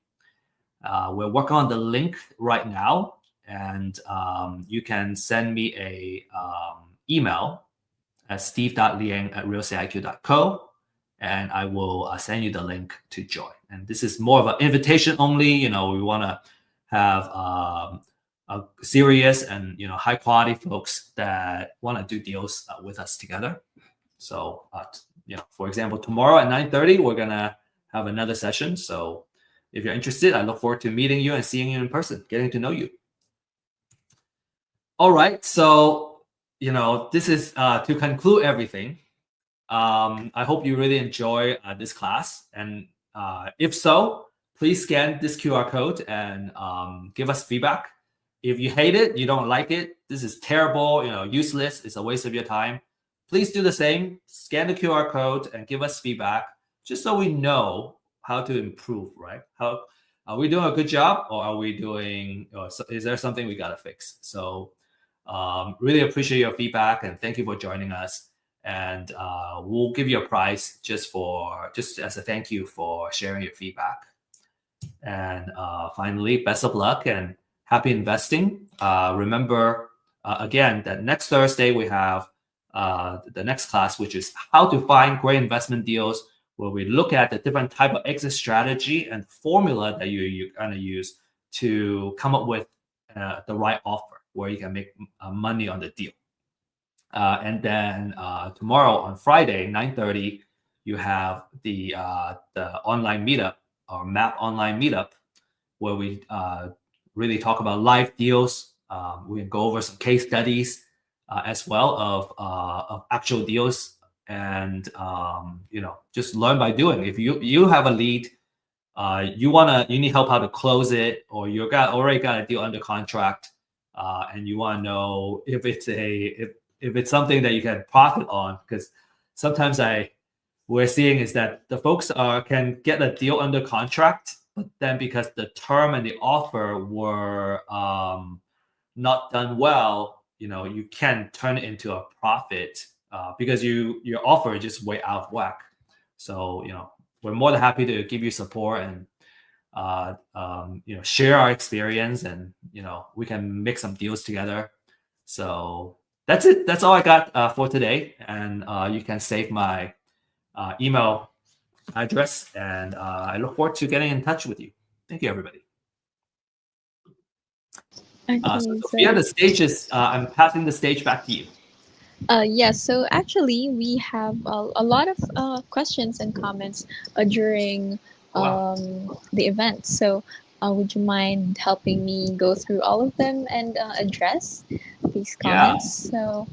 We're working on the link right now, and you can send me a email at steve.liang@realestateiq.co, and I will send you the link to join. And this is more of an invitation only. We want to have serious and high quality folks that want to do deals with us together. So for example, tomorrow at 9:30 we're gonna have another session. So if you're interested, I look forward to meeting you and seeing you in person, getting to know you. All right, so this is to conclude everything. I hope you really enjoy this class, and if so, please scan this QR code and give us feedback. If you hate it, you don't like it, this is terrible, useless, it's a waste of your time, please do the same. Scan the QR code and give us feedback, just so we know how to improve, right? How are we doing a good job, or are we doing, or is there something we gotta fix? So really appreciate your feedback, and thank you for joining us. And we'll give you a prize just as a thank you for sharing your feedback. And finally, best of luck and happy investing. Remember, again, that next Thursday we have the next class, which is how to find great investment deals, where we look at the different type of exit strategy and formula that you're going to use to come up with the right offer where you can make money on the deal. And then tomorrow on Friday, 9:30, you have the online meetup, or MAP online meetup, where we really talk about live deals. We can go over some case studies as well of actual deals, and just learn by doing. If you have a lead, you need help how to close it, or already got a deal under contract, and you want to know if it's something that you can profit on, because sometimes we're seeing is that the folks can get a deal under contract, but then because the term and the offer were not done well, you can turn it into a profit because your offer is just way out of whack. So we're more than happy to give you support and share our experience, and we can make some deals together. So that's it. That's all I got for today, and you can save my email address, and I look forward to getting in touch with you. Thank you, everybody. Okay, so Sophia, the stage is I'm passing the stage back to you. Yes, so actually we have a lot of questions and comments during Wow. the event. So would you mind helping me go through all of them and address these Yeah. comments? So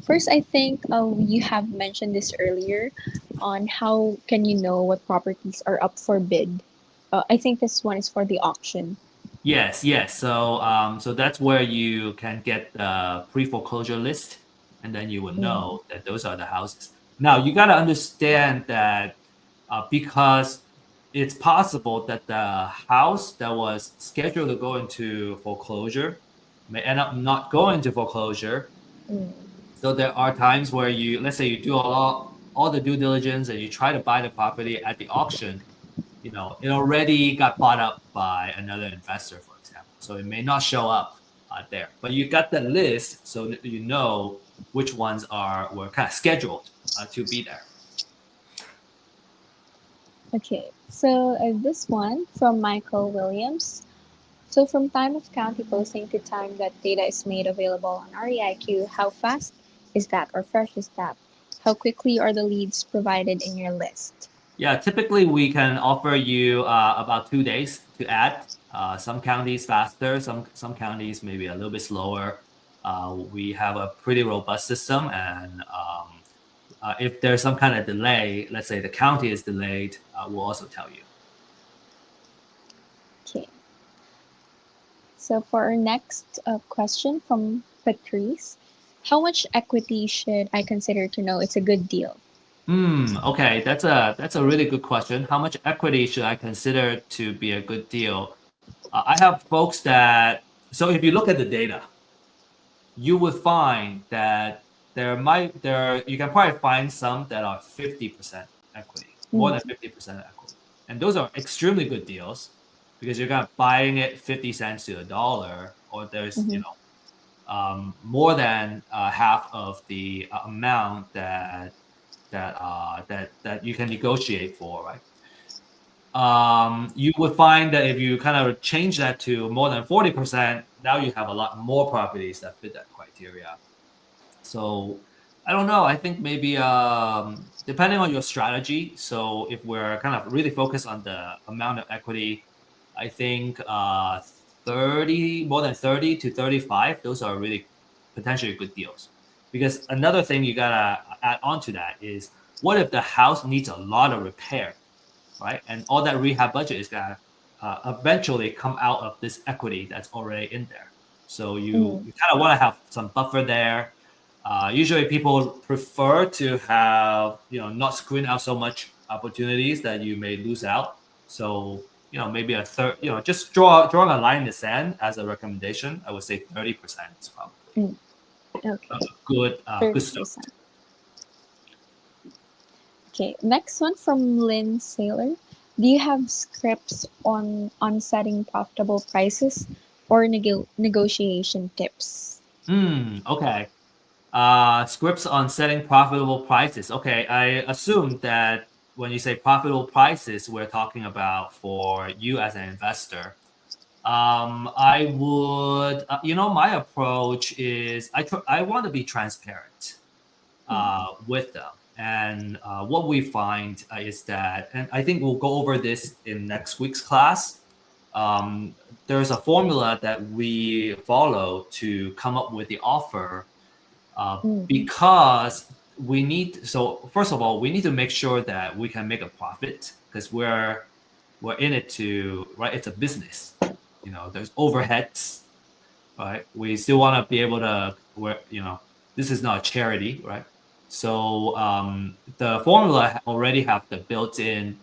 first, I think you have mentioned this earlier on how can you know what properties are up for bid. I think this one is for the auction. Yes. So that's where you can get the pre-foreclosure list, and then you will know that those are the houses. Now you got to understand that because it's possible that the house that was scheduled to go into foreclosure may end up not going to foreclosure. Mm. So there are times where let's say you do all the due diligence and you try to buy the property at the auction, it already got bought up by another investor, for example. So it may not show up there, but you got the list, so that you know which ones were kind of scheduled to be there. Okay, so this one from Michael Williams. So from time of county posting to time that data is made available on REIQ, how fast is that or fresh is that? How quickly are the leads provided in your list? Yeah, typically we can offer you about 2 days to add. Some counties faster, some counties maybe a little bit slower. We have a pretty robust system, and if there's some kind of delay, let's say the county is delayed, we'll also tell you. Okay. So for our next question from Patrice, how much equity should I consider to know it's a good deal? Okay, that's a really good question. How much equity should I consider to be a good deal? I have folks so if you look at the data, you would find that you can probably find some that are 50% equity, more than 50% equity. And those are extremely good deals because you're kind of buying it 50 cents to a dollar, or there's, more than half of the amount that you can negotiate for, right? You would find that if you kind of change that to more than 40%, now you have a lot more properties that fit that criteria. So I don't know. I think maybe depending on your strategy. So if we're kind of really focused on the amount of equity, I think more than 30 to 35, those are really potentially good deals. Because another thing you gotta add on to that is, what if the house needs a lot of repair, right? And all that rehab budget is gonna eventually come out of this equity that's already in there. So you kind of want to have some buffer there. Usually people prefer to have, not screen out so much opportunities that you may lose out. So, maybe a third, just drawing a line in the sand as a recommendation, I would say 30% is probably good stuff. Okay, next one from Lynn Saylor. Do you have scripts on setting profitable prices or negotiation tips? Okay. Scripts on setting profitable prices. Okay, I assume that when you say profitable prices, we're talking about for you as an investor. I would, my approach is I want to be transparent with them. And what we find is that, and I think we'll go over this in next week's class, there's a formula that we follow to come up with the offer because we need. So first of all, we need to make sure that we can make a profit because we're in it to, right? It's a business. There's overheads, right? We still want to be able to, this is not a charity, right? So the formula already have the built-in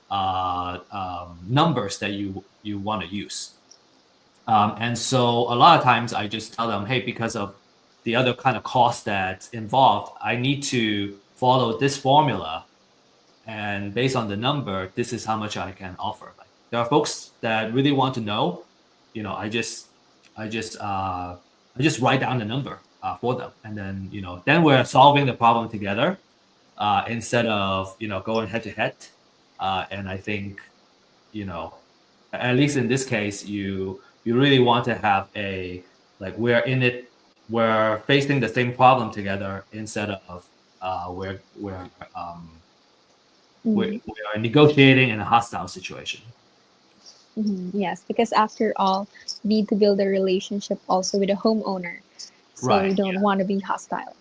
numbers that you want to use. And so a lot of times I just tell them, hey, because of the other kind of cost that's involved, I need to follow this formula. And based on the number, this is how much I can offer. Like, there are folks that really want to know, I just write down the number for them. And then, then we're solving the problem together instead of, going head to head. And I think, at least in this case, you really want to have we're in it, we're facing the same problem together instead of we're negotiating in a hostile situation. Yes, because after all, you need to build a relationship also with the homeowner. So Right, you don't want to be hostile.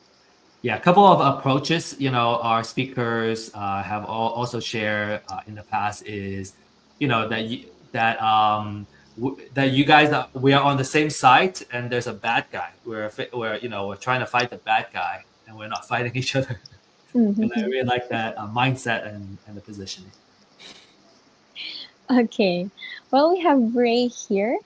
Yeah, a couple of approaches, our speakers have also shared in the past is, that you guys we are on the same side and there's a bad guy. We're trying to fight the bad guy and we're not fighting each other. And I really like that mindset and the positioning. Okay, well, we have Ray here.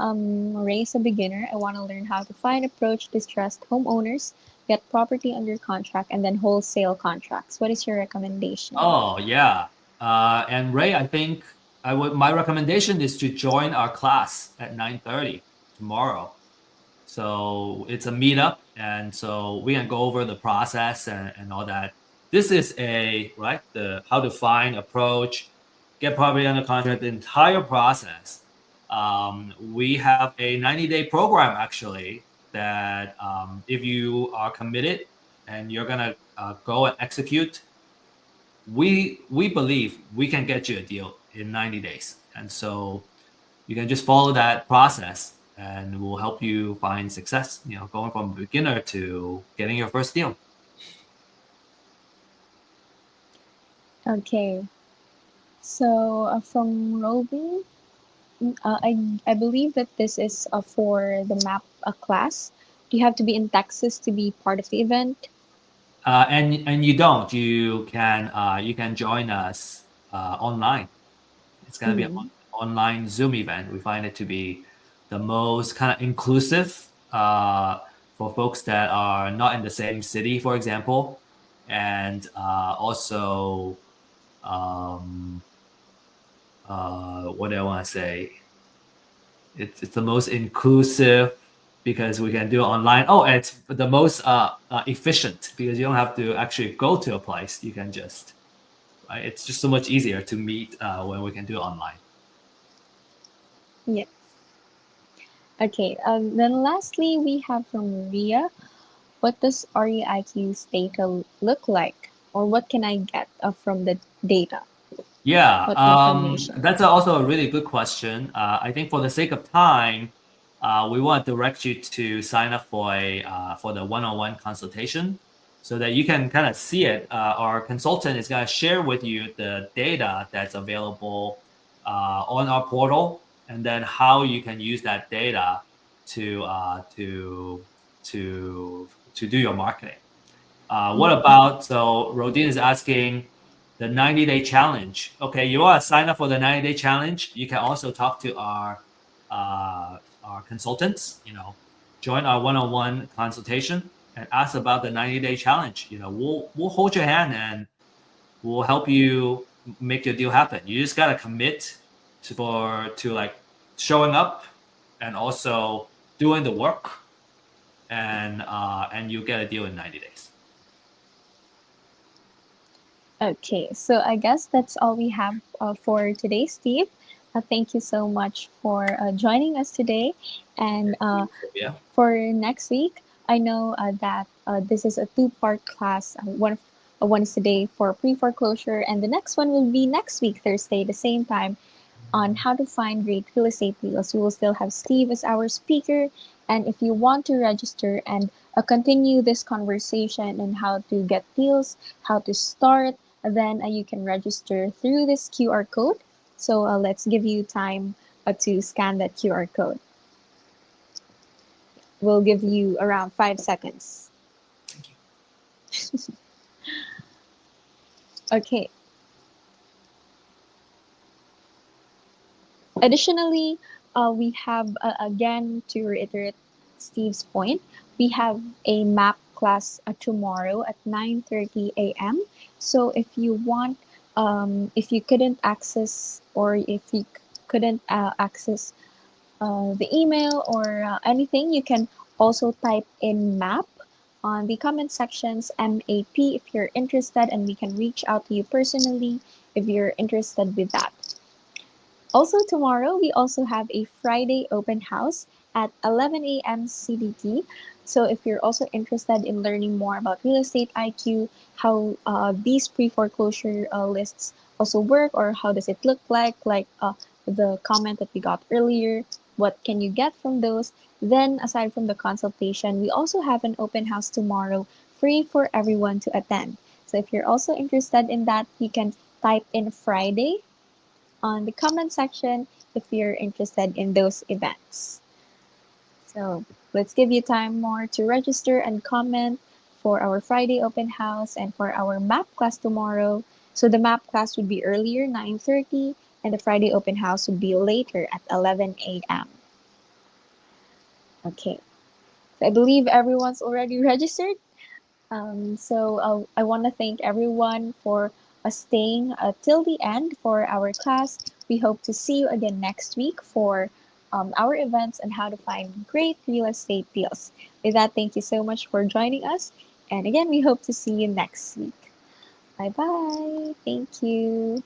Ray is a beginner. I want to learn how to find, approach distressed homeowners, get property under contract, and then wholesale contracts. What is your recommendation? Oh yeah, and Ray, I think my recommendation is to join our class at 9:30 tomorrow. So it's a meetup, and so we can go over the process and all that. This is the how to find, approach, get property under contract, the entire process. We have a 90-day program actually that if you are committed and you're gonna go and execute, we believe we can get you a deal in 90 days. And so you can just follow that process and we'll help you find success, going from beginner to getting your first deal. Okay. So from Robin, I believe that this is for the map class. Do you have to be in Texas to be part of the event? And you don't. You can join us online. It's gonna be an online Zoom event. We find it to be the most kind of inclusive for folks that are not in the same city, for example, and also what do I want to say? It's the most inclusive because we can do it online. Oh, and it's the most efficient because you don't have to actually go to a place. You can just, right? It's just so much easier to meet when we can do it online. Yes. Okay. Then lastly, we have from Maria. What does REIQ's data look like, or what can I get from the data? Yeah, What information? that's also a really good question. I think for the sake of time, we want to direct you to sign up for for the one-on-one consultation so that you can kind of see it. Our consultant is going to share with you the data that's available on our portal, and then how you can use that data to do your marketing. What about, so Rodin is asking, the 90-day challenge. Okay, you want to sign up for the 90-day challenge. You can also talk to our consultants. Join our one-on-one consultation and ask about the 90-day challenge. We'll hold your hand and we'll help you make your deal happen. You just gotta commit to like showing up and also doing the work, and you get a deal in 90 days. Okay, so I guess that's all we have for today, Steve. Thank you so much for joining us today. And for next week, I know that this is a two-part class. One is today for pre-foreclosure, and the next one will be next week, Thursday, the same time, on how to find great real estate deals. We will still have Steve as our speaker. And if you want to register and continue this conversation on how to get deals, how to start, then you can register through this QR code. So let's give you time to scan that QR code. We'll give you around 5 seconds. Thank you. Okay. Additionally, we have, again, to reiterate Steve's point, we have a map class tomorrow at 9:30 a.m. So if you want, if you couldn't access or if you couldn't access the email or anything, you can also type in map on the comment sections, MAP, if you're interested, and we can reach out to you personally if you're interested with that. Also tomorrow, we also have a Friday open house at 11 a.m. CDT. So if you're also interested in learning more about real estate IQ, how these pre-foreclosure lists also work, or how does it look like the comment that we got earlier, what can you get from those? Then aside from the consultation, we also have an open house tomorrow, free for everyone to attend. So if you're also interested in that, you can type in Friday on the comment section if you're interested in those events. So let's give you time more to register and comment for our Friday open house and for our map class tomorrow. So the map class would be earlier, 9:30, and the Friday open house would be later at 11 a.m. Okay, so I believe everyone's already registered. So I want to thank everyone for staying till the end for our class. We hope to see you again next week for our events and how to find great real estate deals. With that, thank you so much for joining us. And again, we hope to see you next week. Bye bye. Thank you.